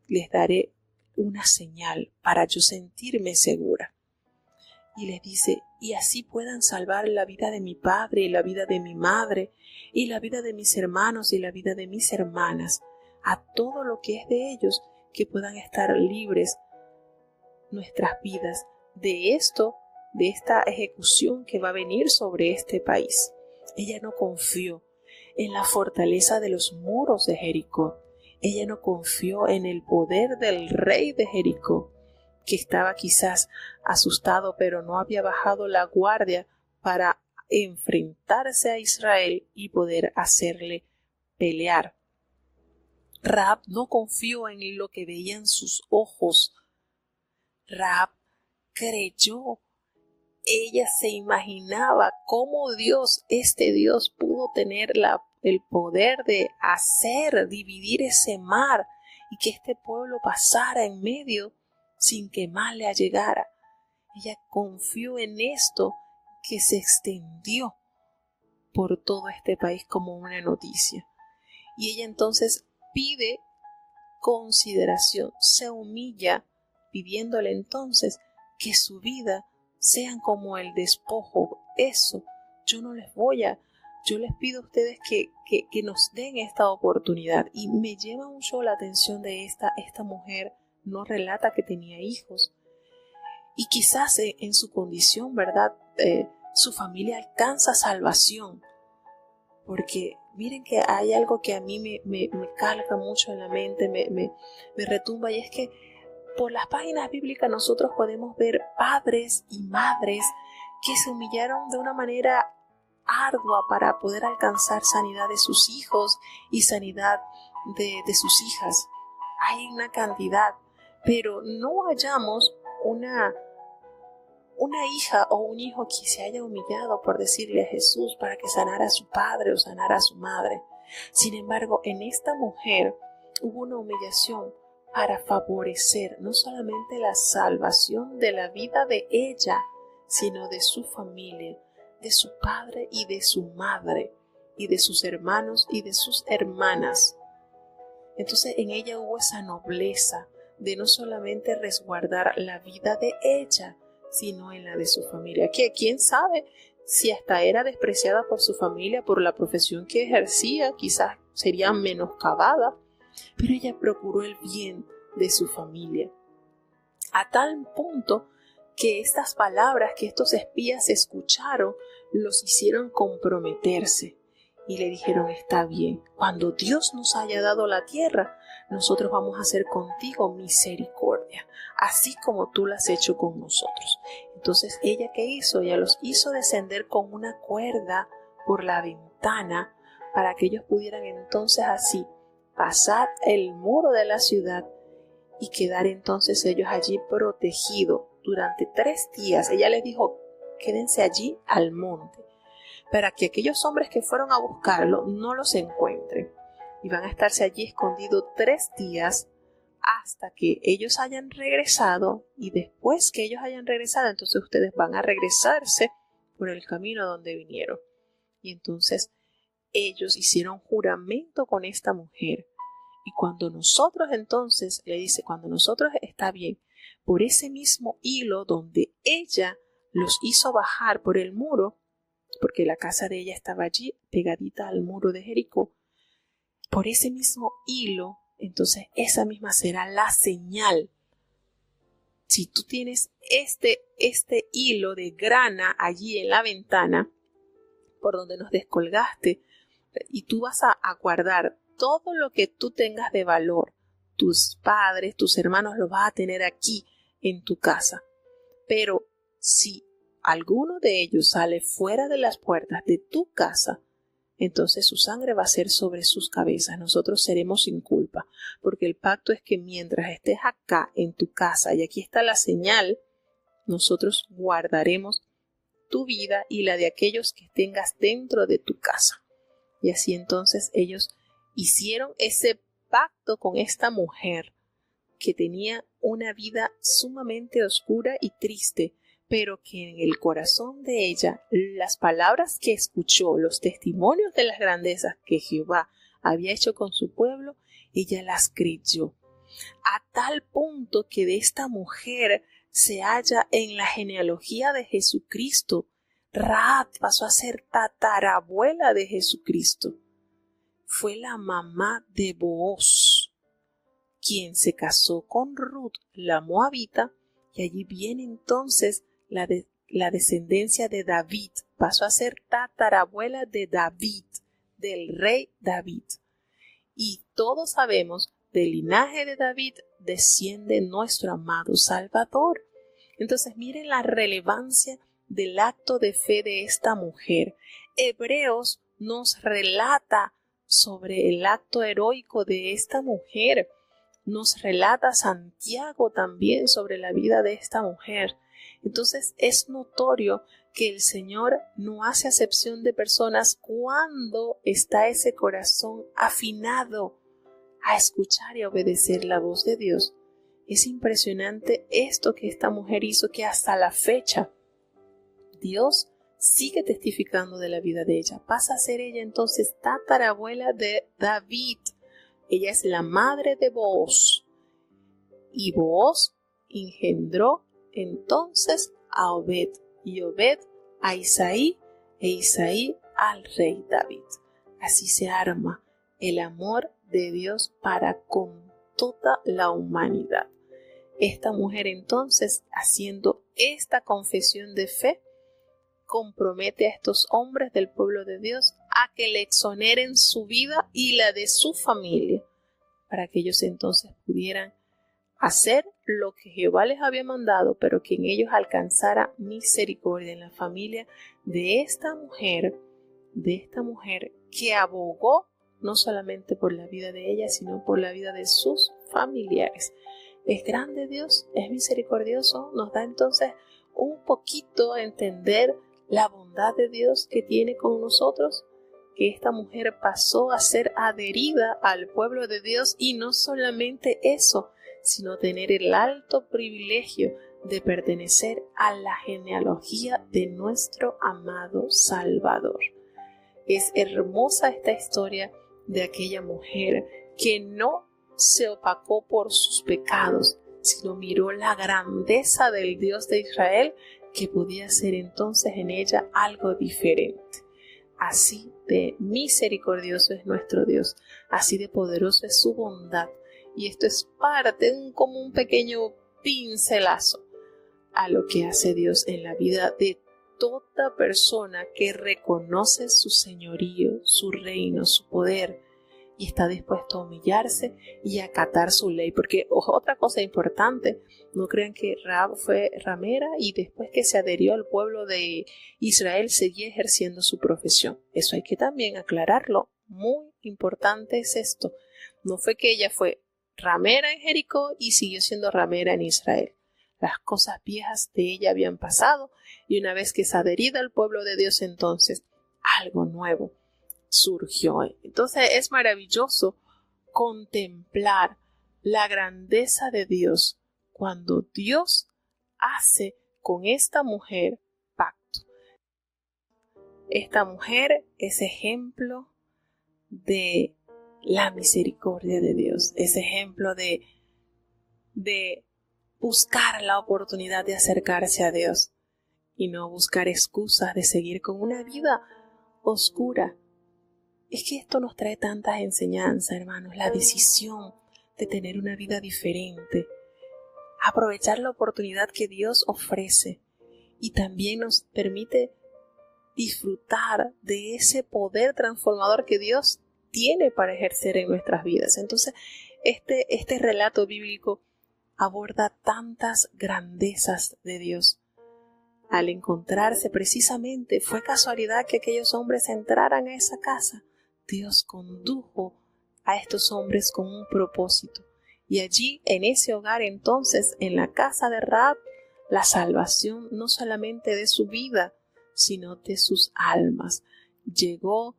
les daré una señal para yo sentirme segura. Y les dice: y así puedan salvar la vida de mi padre y la vida de mi madre y la vida de mis hermanos y la vida de mis hermanas, a todo lo que es de ellos, que puedan estar libres nuestras vidas de esta ejecución que va a venir sobre este país. Ella no confió en la fortaleza de los muros de Jericó. Ella no confió en el poder del rey de Jericó, que estaba quizás asustado, pero no había bajado la guardia para enfrentarse a Israel y poder hacerle pelear. Rahab no confió en lo que veían sus ojos. Rahab creyó. Ella se imaginaba cómo este Dios pudo tener el poder de dividir ese mar y que este pueblo pasara en medio sin que mal le llegara. Ella confió en esto que se extendió por todo este país como una noticia. Y ella entonces pide consideración, se humilla, pidiéndole entonces que su vida sean como el despojo. Eso yo les pido a ustedes que nos den esta oportunidad. Y me llama mucho la atención de esta mujer. No relata que tenía hijos y quizás en su condición, ¿verdad? Su familia alcanza salvación, porque miren que hay algo que a mí me calca mucho en la mente, me retumba, y es que por las páginas bíblicas nosotros podemos ver padres y madres que se humillaron de una manera ardua para poder alcanzar sanidad de sus hijos y sanidad de sus hijas. Hay una cantidad, pero no hallamos una hija o un hijo que se haya humillado por decirle a Jesús para que sanara a su padre o sanara a su madre. Sin embargo, en esta mujer hubo una humillación para favorecer no solamente la salvación de la vida de ella, sino de su familia, de su padre y de su madre. y de sus hermanos y de sus hermanas. Entonces en ella hubo esa nobleza de no solamente resguardar la vida de ella, sino en la de su familia, que quién sabe si hasta era despreciada por su familia por la profesión que ejercía, quizás sería menoscabada, pero ella procuró el bien de su familia. A tal punto que estas palabras que estos espías escucharon los hicieron comprometerse y le dijeron: está bien, cuando Dios nos haya dado la tierra, nosotros vamos a hacer contigo misericordia, así como tú la has hecho con nosotros. Entonces ella, ¿qué hizo? Ella los hizo descender con una cuerda por la ventana para que ellos pudieran entonces así pasar el muro de la ciudad y quedar entonces ellos allí protegidos durante 3 días. Ella les dijo: quédense allí al monte, para que aquellos hombres que fueron a buscarlo no los encuentren. Y van a estarse allí escondidos 3 días hasta que ellos hayan regresado, y después que ellos hayan regresado, entonces ustedes van a regresarse por el camino donde vinieron. Y entonces ellos hicieron juramento con esta mujer. Y cuando nosotros entonces, le dice, cuando nosotros, está bien, por ese mismo hilo donde ella los hizo bajar por el muro, porque la casa de ella estaba allí pegadita al muro de Jericó, por ese mismo hilo, entonces esa misma será la señal. Si tú tienes este hilo de grana allí en la ventana, por donde nos descolgaste, y tú vas a guardar todo lo que tú tengas de valor, tus padres, tus hermanos, lo vas a tener aquí en tu casa. Pero si alguno de ellos sale fuera de las puertas de tu casa, entonces su sangre va a ser sobre sus cabezas. Nosotros seremos sin culpa, porque el pacto es que mientras estés acá en tu casa, y aquí está la señal, nosotros guardaremos tu vida y la de aquellos que tengas dentro de tu casa. Y así entonces ellos hicieron ese pacto con esta mujer que tenía una vida sumamente oscura y triste, pero que en el corazón de ella las palabras que escuchó, los testimonios de las grandezas que Jehová había hecho con su pueblo, ella las creyó. A tal punto que de esta mujer se halla en la genealogía de Jesucristo. Rahab pasó a ser tatarabuela de Jesucristo. Fue la mamá de Booz, quien se casó con Ruth, la moabita, y allí viene entonces la descendencia de David. Pasó a ser tatarabuela de David, del rey David. Y todos sabemos, del linaje de David desciende nuestro amado Salvador. Entonces miren la relevancia del acto de fe de esta mujer. Hebreos nos relata sobre el acto heroico de esta mujer. Nos relata Santiago también sobre la vida de esta mujer. Entonces es notorio que el Señor no hace acepción de personas cuando está ese corazón afinado a escuchar y a obedecer la voz de Dios. Es impresionante esto que esta mujer hizo, que hasta la fecha Dios sigue testificando de la vida de ella. Pasa a ser ella entonces tatarabuela de David. Ella es la madre de Booz. Y Booz engendró entonces a Obed, y Obed a Isaí, e Isaí al rey David. Así se arma el amor de Dios para con toda la humanidad. Esta mujer entonces, haciendo esta confesión de fe, compromete a estos hombres del pueblo de Dios a que le exoneren su vida y la de su familia, para que ellos entonces pudieran hacer lo que Jehová les había mandado, pero que en ellos alcanzara misericordia en la familia de esta mujer que abogó no solamente por la vida de ella, sino por la vida de sus familiares. Es grande Dios, es misericordioso, nos da entonces un poquito a entender la bondad de Dios que tiene con nosotros, que esta mujer pasó a ser adherida al pueblo de Dios, y no solamente eso, sino tener el alto privilegio de pertenecer a la genealogía de nuestro amado Salvador. Es hermosa esta historia de aquella mujer que no se opacó por sus pecados, sino miró la grandeza del Dios de Israel, que podía hacer entonces en ella algo diferente. Así de misericordioso es nuestro Dios, así de poderoso es su bondad. Y esto es parte, como un pequeño pincelazo a lo que hace Dios en la vida de toda persona que reconoce su señorío, su reino, su poder, y está dispuesto a humillarse y a acatar su ley. Porque otra cosa importante, no crean que Rahab fue ramera y después que se adherió al pueblo de Israel seguía ejerciendo su profesión. Eso hay que también aclararlo. Muy importante es esto. No fue que ella fue ramera en Jericó y siguió siendo ramera en Israel. Las cosas viejas de ella habían pasado y una vez que es adherida al pueblo de Dios, entonces algo nuevo surgió. Entonces es maravilloso contemplar la grandeza de Dios cuando Dios hace con esta mujer pacto. Esta mujer es ejemplo de la misericordia de Dios, es ejemplo de buscar la oportunidad de acercarse a Dios y no buscar excusas de seguir con una vida oscura. Es que esto nos trae tantas enseñanzas, hermanos, la decisión de tener una vida diferente, aprovechar la oportunidad que Dios ofrece y también nos permite disfrutar de ese poder transformador que Dios tiene para ejercer en nuestras vidas. Entonces, este relato bíblico aborda tantas grandezas de Dios. Al encontrarse precisamente, fue casualidad que aquellos hombres entraran a esa casa. Dios condujo a estos hombres con un propósito. Y allí, en ese hogar entonces, en la casa de Rahab, la salvación no solamente de su vida, sino de sus almas. Llegó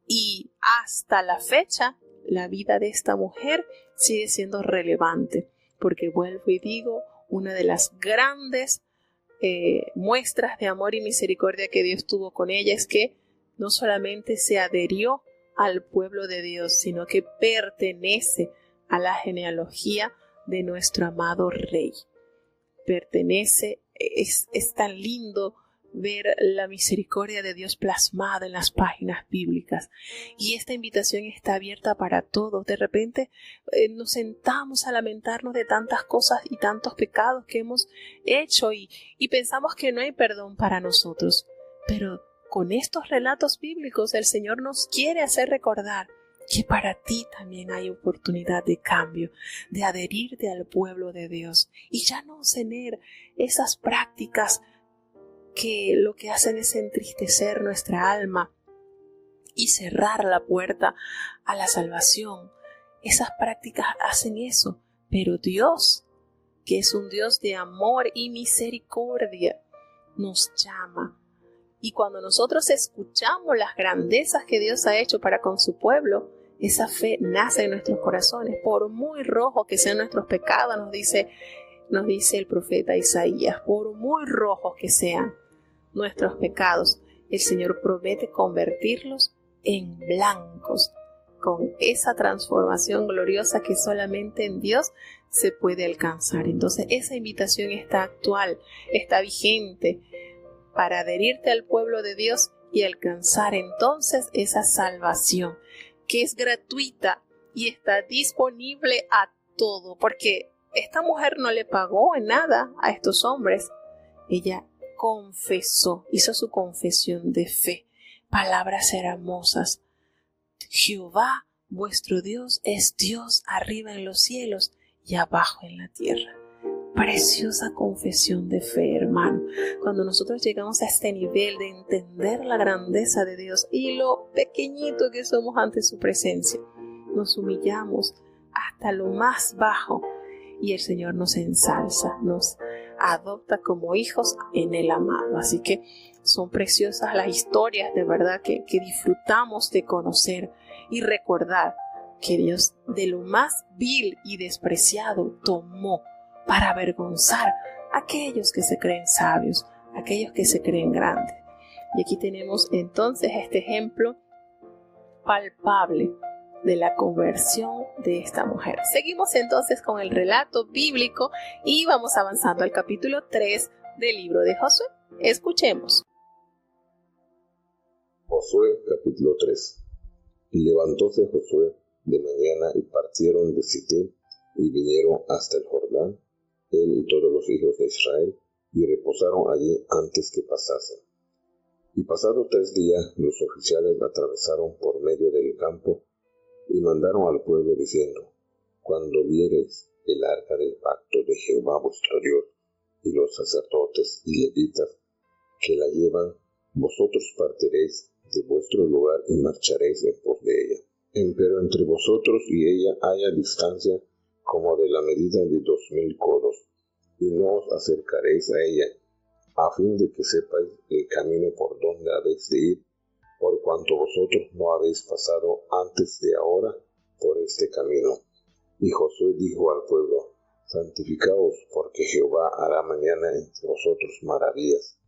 y hasta la fecha, la vida de esta mujer sigue siendo relevante. Porque vuelvo y digo, una de las grandes muestras de amor y misericordia que Dios tuvo con ella es que no solamente se adherió al pueblo de Dios, sino que pertenece a la genealogía de nuestro amado Rey. Pertenece, es tan lindo ver la misericordia de Dios plasmada en las páginas bíblicas. Y esta invitación está abierta para todos. De repente nos sentamos a lamentarnos de tantas cosas y tantos pecados que hemos hecho y pensamos que no hay perdón para nosotros. Pero con estos relatos bíblicos el Señor nos quiere hacer recordar que para ti también hay oportunidad de cambio, de adherirte al pueblo de Dios y ya no tener esas prácticas que lo que hacen es entristecer nuestra alma y cerrar la puerta a la salvación. Esas prácticas hacen eso, pero Dios, que es un Dios de amor y misericordia, nos llama. Y cuando nosotros escuchamos las grandezas que Dios ha hecho para con su pueblo, esa fe nace en nuestros corazones. Por muy rojos que sean nuestros pecados, nos dice el profeta Isaías, por muy rojos que sean nuestros pecados, el Señor promete convertirlos en blancos, con esa transformación gloriosa que solamente en Dios se puede alcanzar. Entonces esa invitación está actual, está vigente para adherirte al pueblo de Dios y alcanzar entonces esa salvación que es gratuita y está disponible a todo, porque esta mujer no le pagó en nada a estos hombres. Ella confesó, hizo su confesión de fe. Palabras hermosas. Jehová, vuestro Dios, es Dios arriba en los cielos y abajo en la tierra. Preciosa confesión de fe, hermano. Cuando nosotros llegamos a este nivel de entender la grandeza de Dios y lo pequeñito que somos ante su presencia, nos humillamos hasta lo más bajo y el Señor nos ensalza, nos adopta como hijos en el amado. Así que son preciosas las historias de verdad que disfrutamos de conocer y recordar que Dios de lo más vil y despreciado tomó para avergonzar a aquellos que se creen sabios, a aquellos que se creen grandes. Y aquí tenemos entonces este ejemplo palpable de la conversión de esta mujer. Seguimos entonces con el relato bíblico y vamos avanzando al capítulo 3 del libro de Josué. Escuchemos. Josué capítulo 3. Y levantóse Josué de mañana y partieron de Sittim y vinieron hasta el Jordán, él y todos los hijos de Israel, y reposaron allí antes que pasasen. Y pasados 3 días, los oficiales atravesaron por medio del campo y mandaron al pueblo diciendo: Cuando viereis el arca del pacto de Jehová vuestro Dios, y los sacerdotes y levitas que la llevan, vosotros partiréis de vuestro lugar y marcharéis en pos de ella. Pero entre vosotros y ella haya distancia como de la medida de 2000 codos, y no os acercaréis a ella, a fin de que sepáis el camino por donde habéis de ir, por cuanto vosotros no habéis pasado antes de ahora por este camino. Y Josué dijo al pueblo: Santificaos, porque Jehová hará mañana entre vosotros maravillas.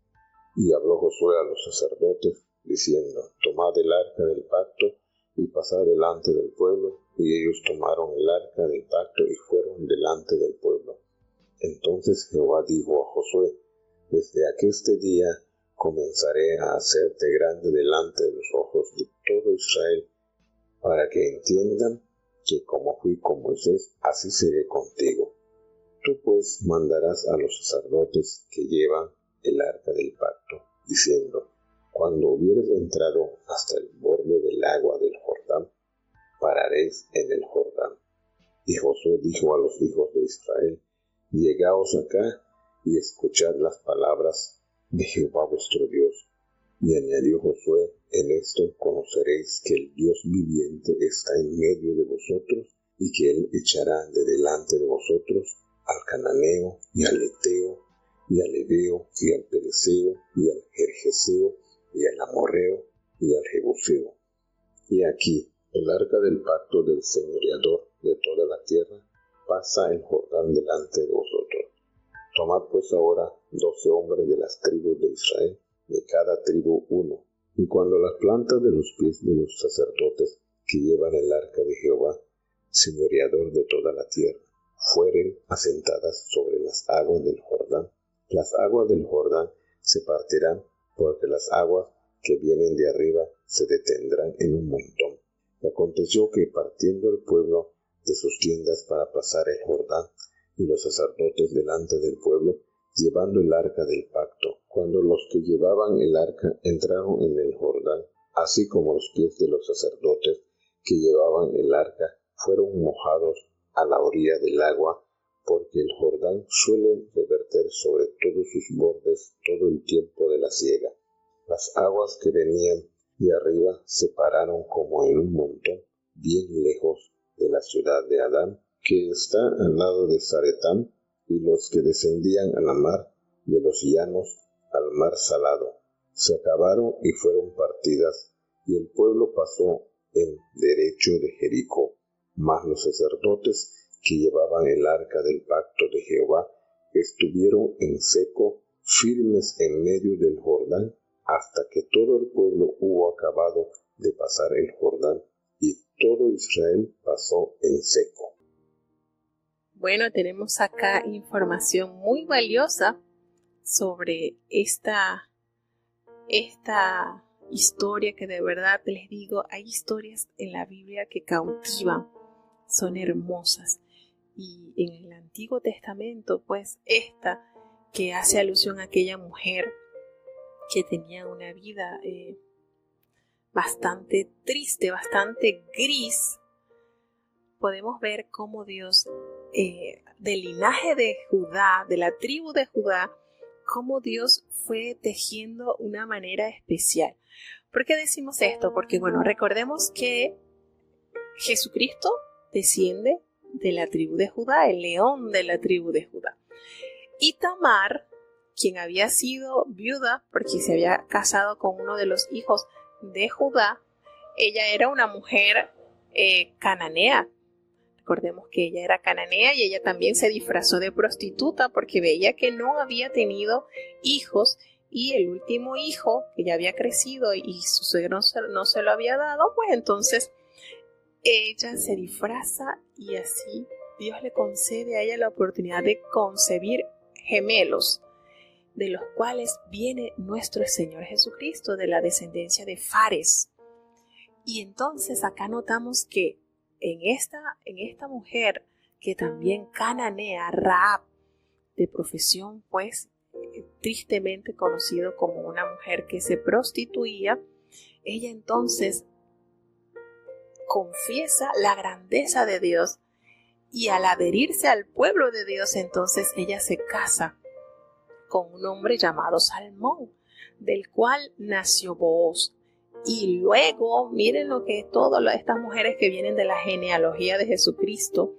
Y habló Josué a los sacerdotes, diciendo: Tomad el arca del pacto y pasad delante del pueblo. Y ellos tomaron el arca del pacto y fueron delante del pueblo. Entonces Jehová dijo a Josué: Desde aqueste día comenzaré a hacerte grande delante de los ojos de todo Israel, para que entiendan que como fui con Moisés, así seré contigo. Tú pues mandarás a los sacerdotes que llevan el arca del pacto, diciendo: Cuando hubieres entrado hasta el borde del agua del Jordán, pararéis en el Jordán. Y Josué dijo a los hijos de Israel: Llegaos acá y escuchad las palabras de Jehová vuestro Dios. Y añadió Josué: En esto conoceréis que el Dios viviente está en medio de vosotros, y que él echará de delante de vosotros al cananeo, y al eteo, y al heveo, y al pereceo, y al gergeseo, y al amorreo, y al jebuseo. Y aquí el arca del pacto del señoreador de toda la tierra pasa el Jordán delante de vosotros. Tomad pues ahora 12 hombres de las tribus de Israel, de cada tribu uno, y cuando las plantas de los pies de los sacerdotes que llevan el arca de Jehová, señoreador de toda la tierra, fueren asentadas sobre las aguas del Jordán, las aguas del Jordán se partirán, porque las aguas que vienen de arriba se detendrán en un montón. Y aconteció que partiendo el pueblo de sus tiendas para pasar el Jordán, y los sacerdotes delante del pueblo, llevando el arca del pacto, cuando los que llevaban el arca entraron en el Jordán, así como los pies de los sacerdotes que llevaban el arca fueron mojados a la orilla del agua, porque el Jordán suele reverter sobre todos sus bordes todo el tiempo de la siega. Las aguas que venían de arriba se pararon como en un montón, bien lejos de la ciudad de Adán, que está al lado de Zaretán, y los que descendían a la mar de los llanos al mar salado. Se acabaron y fueron partidas, y el pueblo pasó en derecho de Jericó. Mas los sacerdotes que llevaban el arca del pacto de Jehová estuvieron en seco, firmes en medio del Jordán, hasta que todo el pueblo hubo acabado de pasar el Jordán, y todo Israel pasó en seco. Bueno, tenemos acá información muy valiosa sobre esta historia que de verdad les digo, hay historias en la Biblia que cautivan, son hermosas. Y en el Antiguo Testamento, pues esta que hace alusión a aquella mujer que tenía una vida bastante triste, bastante gris, podemos ver cómo Dios, del linaje de Judá, de la tribu de Judá, cómo Dios fue tejiendo una manera especial. ¿Por qué decimos esto? Porque, bueno, recordemos que Jesucristo desciende de la tribu de Judá, el león de la tribu de Judá. Y Tamar, quien había sido viuda porque se había casado con uno de los hijos de Judá, ella era una mujer cananea. Recordemos que ella era cananea y ella también se disfrazó de prostituta porque veía que no había tenido hijos y el último hijo que ya había crecido y su suegro no se lo había dado, pues entonces ella se disfraza y así Dios le concede a ella la oportunidad de concebir gemelos, de los cuales viene nuestro Señor Jesucristo, de la descendencia de Fares. Y entonces acá notamos que en esta mujer que también cananea, Rahab, de profesión pues tristemente conocido como una mujer que se prostituía, ella entonces confiesa la grandeza de Dios y al adherirse al pueblo de Dios, entonces ella se casa con un hombre llamado Salmón, del cual nació Booz. Y luego, miren lo que todas estas mujeres que vienen de la genealogía de Jesucristo,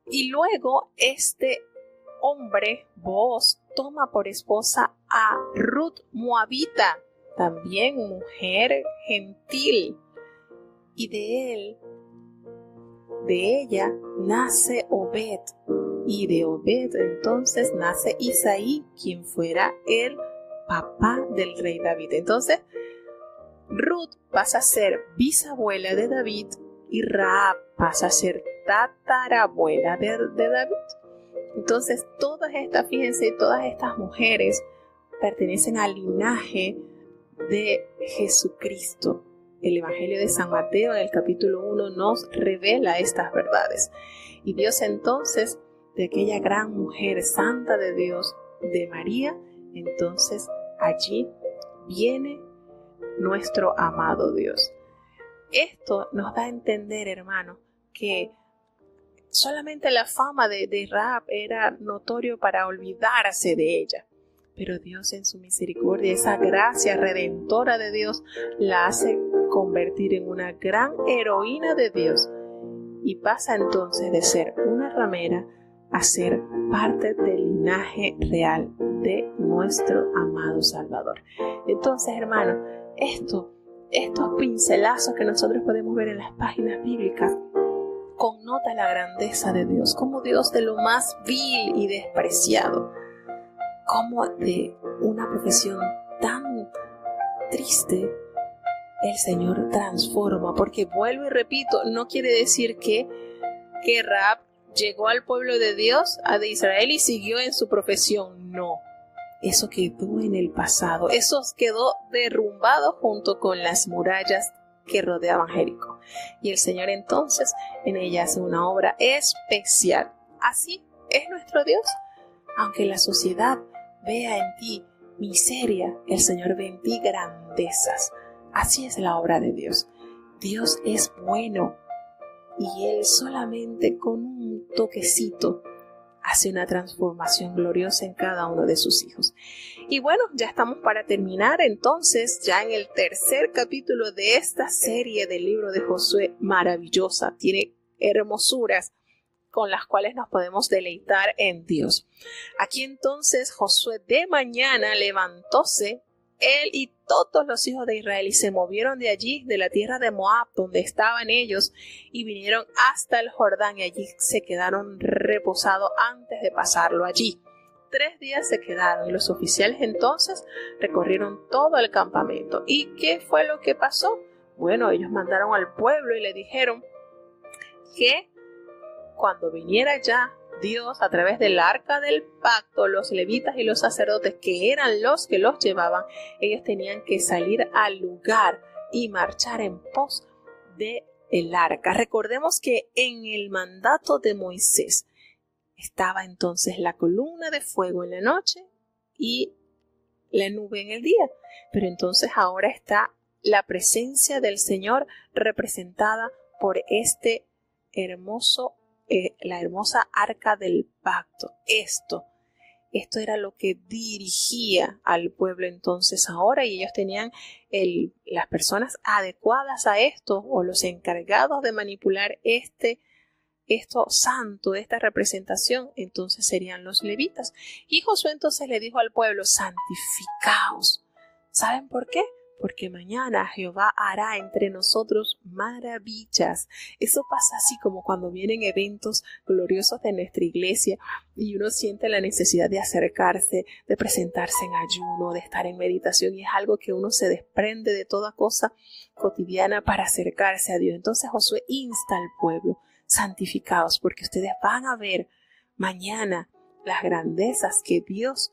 y luego este hombre, Booz, toma por esposa a Ruth Moabita, también mujer gentil, y de ella nace Obed, y de Obed entonces nace Isaí, quien fuera el papá del rey David. Entonces Ruth pasa a ser bisabuela de David y Rahab pasa a ser tatarabuela de David. Entonces fíjense, todas estas mujeres pertenecen al linaje de Jesucristo. El Evangelio de San Mateo en el capítulo 1 nos revela estas verdades. Y Dios entonces, de aquella gran mujer santa de Dios, de María, entonces allí viene nuestro amado Dios. Esto nos da a entender, hermano, que solamente la fama de Rahab era notorio para olvidarse de ella. Pero Dios en su misericordia, esa gracia redentora de Dios, la hace convertir en una gran heroína de Dios y pasa entonces de ser una ramera a ser parte del linaje real de nuestro amado Salvador. Entonces, hermano, estos pincelazos que nosotros podemos ver en las páginas bíblicas connota la grandeza de Dios, como Dios de lo más vil y despreciado, como de una profesión tan triste el Señor transforma, porque vuelvo y repito, no quiere decir que Rahab llegó al pueblo de Dios, de Israel, y siguió en su profesión. No, eso quedó en el pasado, eso quedó derrumbado junto con las murallas que rodeaban Jericó. Y el Señor entonces en ella hace una obra especial. Así es nuestro Dios. Aunque la sociedad vea en ti miseria, el Señor ve en ti grandezas. Así es la obra de Dios. Dios es bueno y Él solamente con un toquecito hace una transformación gloriosa en cada uno de sus hijos. Y bueno, ya estamos para terminar entonces, ya en el tercer capítulo de esta serie del libro de Josué, maravillosa, tiene hermosuras con las cuales nos podemos deleitar en Dios. Aquí entonces Josué de mañana levantóse, él y todos los hijos de Israel, y se movieron de allí, de la tierra de Moab, donde estaban ellos, y vinieron hasta el Jordán, y allí se quedaron reposados antes de pasarlo allí. 3 días se quedaron, y los oficiales entonces recorrieron todo el campamento. ¿Y qué fue lo que pasó? Bueno, ellos mandaron al pueblo y le dijeron que cuando viniera ya Dios a través del arca del pacto, los levitas y los sacerdotes, que eran los que los llevaban, ellos tenían que salir al lugar y marchar en pos de el arca. Recordemos que en el mandato de Moisés estaba entonces la columna de fuego en la noche y la nube en el día, pero entonces ahora está la presencia del Señor representada por la hermosa arca del pacto. Esto era lo que dirigía al pueblo entonces ahora, y ellos tenían las personas adecuadas a esto, o los encargados de manipular esto santo, esta representación, entonces serían los levitas. Y Josué entonces le dijo al pueblo: santificaos. ¿Saben por qué? porque mañana Jehová hará entre nosotros maravillas. Eso pasa así como cuando vienen eventos gloriosos de nuestra iglesia y uno siente la necesidad de acercarse, de presentarse en ayuno, de estar en meditación, y es algo que uno se desprende de toda cosa cotidiana para acercarse a Dios. Entonces Josué insta al pueblo: santificaos, porque ustedes van a ver mañana las grandezas que Dios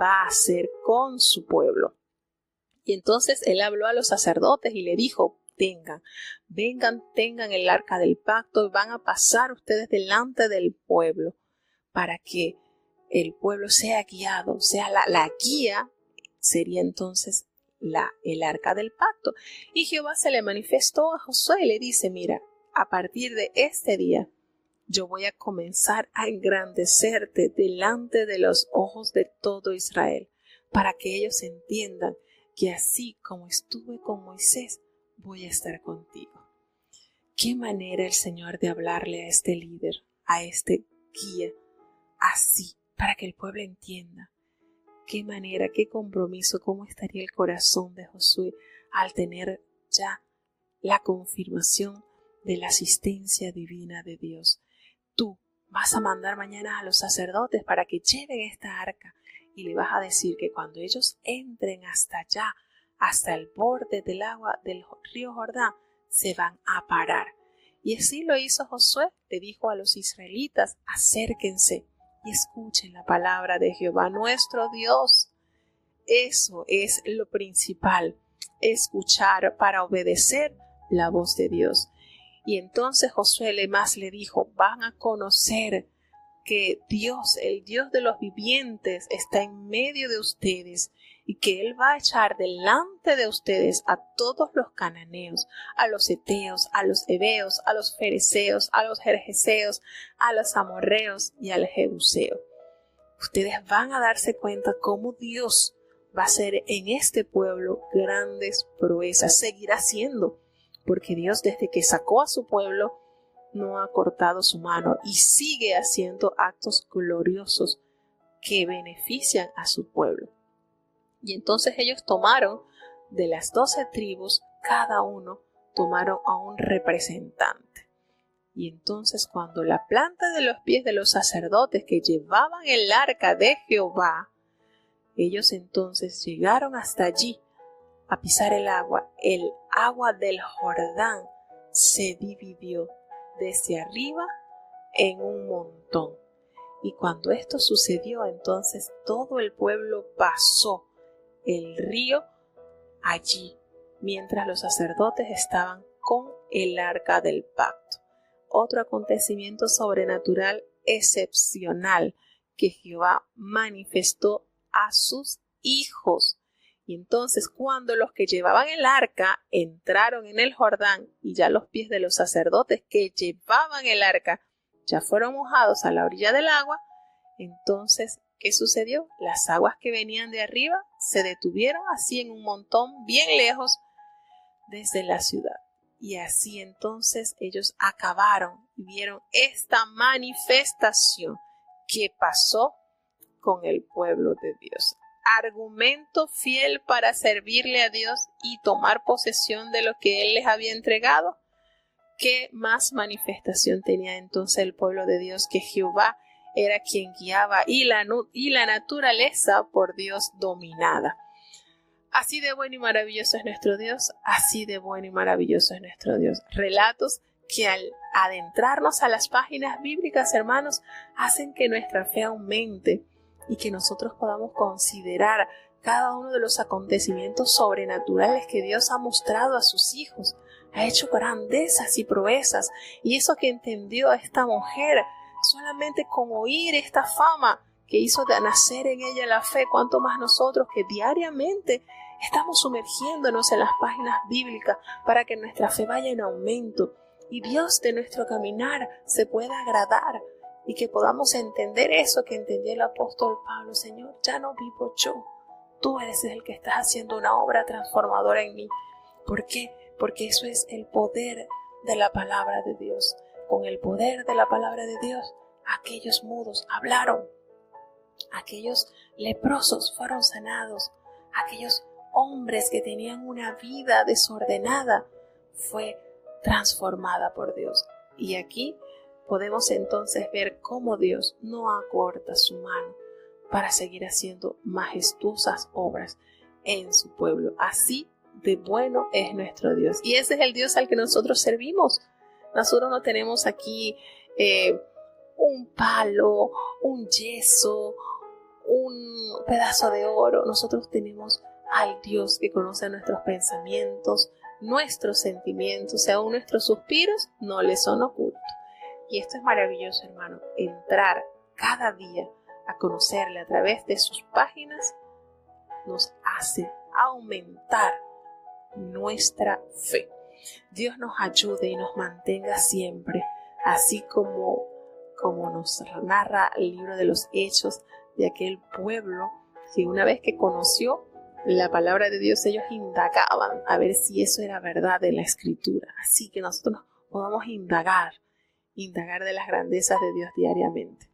va a hacer con su pueblo. Y entonces él habló a los sacerdotes y le dijo: tengan el arca del pacto y van a pasar ustedes delante del pueblo para que el pueblo sea guiado, sea la guía, sería entonces el arca del pacto. Y Jehová se le manifestó a Josué y le dice: mira, a partir de este día yo voy a comenzar a engrandecerte delante de los ojos de todo Israel, para que ellos entiendan que así como estuve con Moisés, voy a estar contigo. Qué manera el Señor de hablarle a este líder, a este guía, así, para que el pueblo entienda. Qué manera, qué compromiso, cómo estaría el corazón de Josué al tener ya la confirmación de la asistencia divina de Dios. Tú vas a mandar mañana a los sacerdotes para que lleven esta arca y le vas a decir que cuando ellos entren hasta allá, hasta el borde del agua del río Jordán, se van a parar. Y así lo hizo Josué. Le dijo a los israelitas: acérquense y escuchen la palabra de Jehová nuestro Dios. Eso es lo principal, escuchar para obedecer la voz de Dios. Y entonces Josué le dijo: van a conocer que Dios, el Dios de los vivientes, está en medio de ustedes y que Él va a echar delante de ustedes a todos los cananeos, a los heteos, a los heveos, a los fereceos, a los gergeseos, a los amorreos y al jebuseo. Ustedes van a darse cuenta cómo Dios va a hacer en este pueblo grandes proezas, seguirá haciendo, porque Dios, desde que sacó a su pueblo, no ha cortado su mano y sigue haciendo actos gloriosos que benefician a su pueblo. Y entonces ellos tomaron de las 12 tribus, cada uno tomaron a un representante. Y entonces cuando la planta de los pies de los sacerdotes que llevaban el arca de Jehová, ellos entonces llegaron hasta allí a pisar el agua del Jordán se dividió desde arriba en un montón. Y cuando esto sucedió, entonces todo el pueblo pasó el río allí, mientras los sacerdotes estaban con el arca del pacto. Otro acontecimiento sobrenatural excepcional que Jehová manifestó a sus hijos. Y entonces cuando los que llevaban el arca entraron en el Jordán y ya los pies de los sacerdotes que llevaban el arca ya fueron mojados a la orilla del agua, entonces, ¿qué sucedió? Las aguas que venían de arriba se detuvieron así en un montón bien lejos desde la ciudad. Y así entonces ellos acabaron y vieron esta manifestación que pasó con el pueblo de Dios. Argumento fiel para servirle a Dios y tomar posesión de lo que Él les había entregado. ¿Qué más manifestación tenía entonces el pueblo de Dios? Que Jehová era quien guiaba y la naturaleza por Dios dominada. Así de bueno y maravilloso es nuestro Dios, así de bueno y maravilloso es nuestro Dios. Relatos que al adentrarnos a las páginas bíblicas, hermanos, hacen que nuestra fe aumente y que nosotros podamos considerar cada uno de los acontecimientos sobrenaturales que Dios ha mostrado a sus hijos. Ha hecho grandezas y proezas, y eso que entendió a esta mujer solamente con oír esta fama que hizo de nacer en ella la fe, cuanto más nosotros que diariamente estamos sumergiéndonos en las páginas bíblicas para que nuestra fe vaya en aumento y Dios de nuestro caminar se pueda agradar y que podamos entender eso que entendió el apóstol Pablo. Señor, ya no vivo yo, tú eres el que estás haciendo una obra transformadora en mí. ¿Por qué? Porque eso es el poder de la palabra de Dios. Con el poder de la palabra de Dios, aquellos mudos hablaron, aquellos leprosos fueron sanados, aquellos hombres que tenían una vida desordenada fue transformada por Dios. Y aquí podemos entonces ver cómo Dios no acorta su mano para seguir haciendo majestuosas obras en su pueblo. Así de bueno es nuestro Dios. Y ese es el Dios al que nosotros servimos. Nosotros no tenemos aquí un palo, un yeso, un pedazo de oro. Nosotros tenemos al Dios que conoce nuestros pensamientos, nuestros sentimientos, y aún nuestros suspiros no le son ocultos. Y esto es maravilloso, hermano, entrar cada día a conocerle a través de sus páginas nos hace aumentar nuestra fe. Dios nos ayude y nos mantenga siempre, así como nos narra el libro de los Hechos de aquel pueblo que una vez que conoció la palabra de Dios, ellos indagaban a ver si eso era verdad en la Escritura. Así que nosotros podamos indagar de las grandezas de Dios diariamente.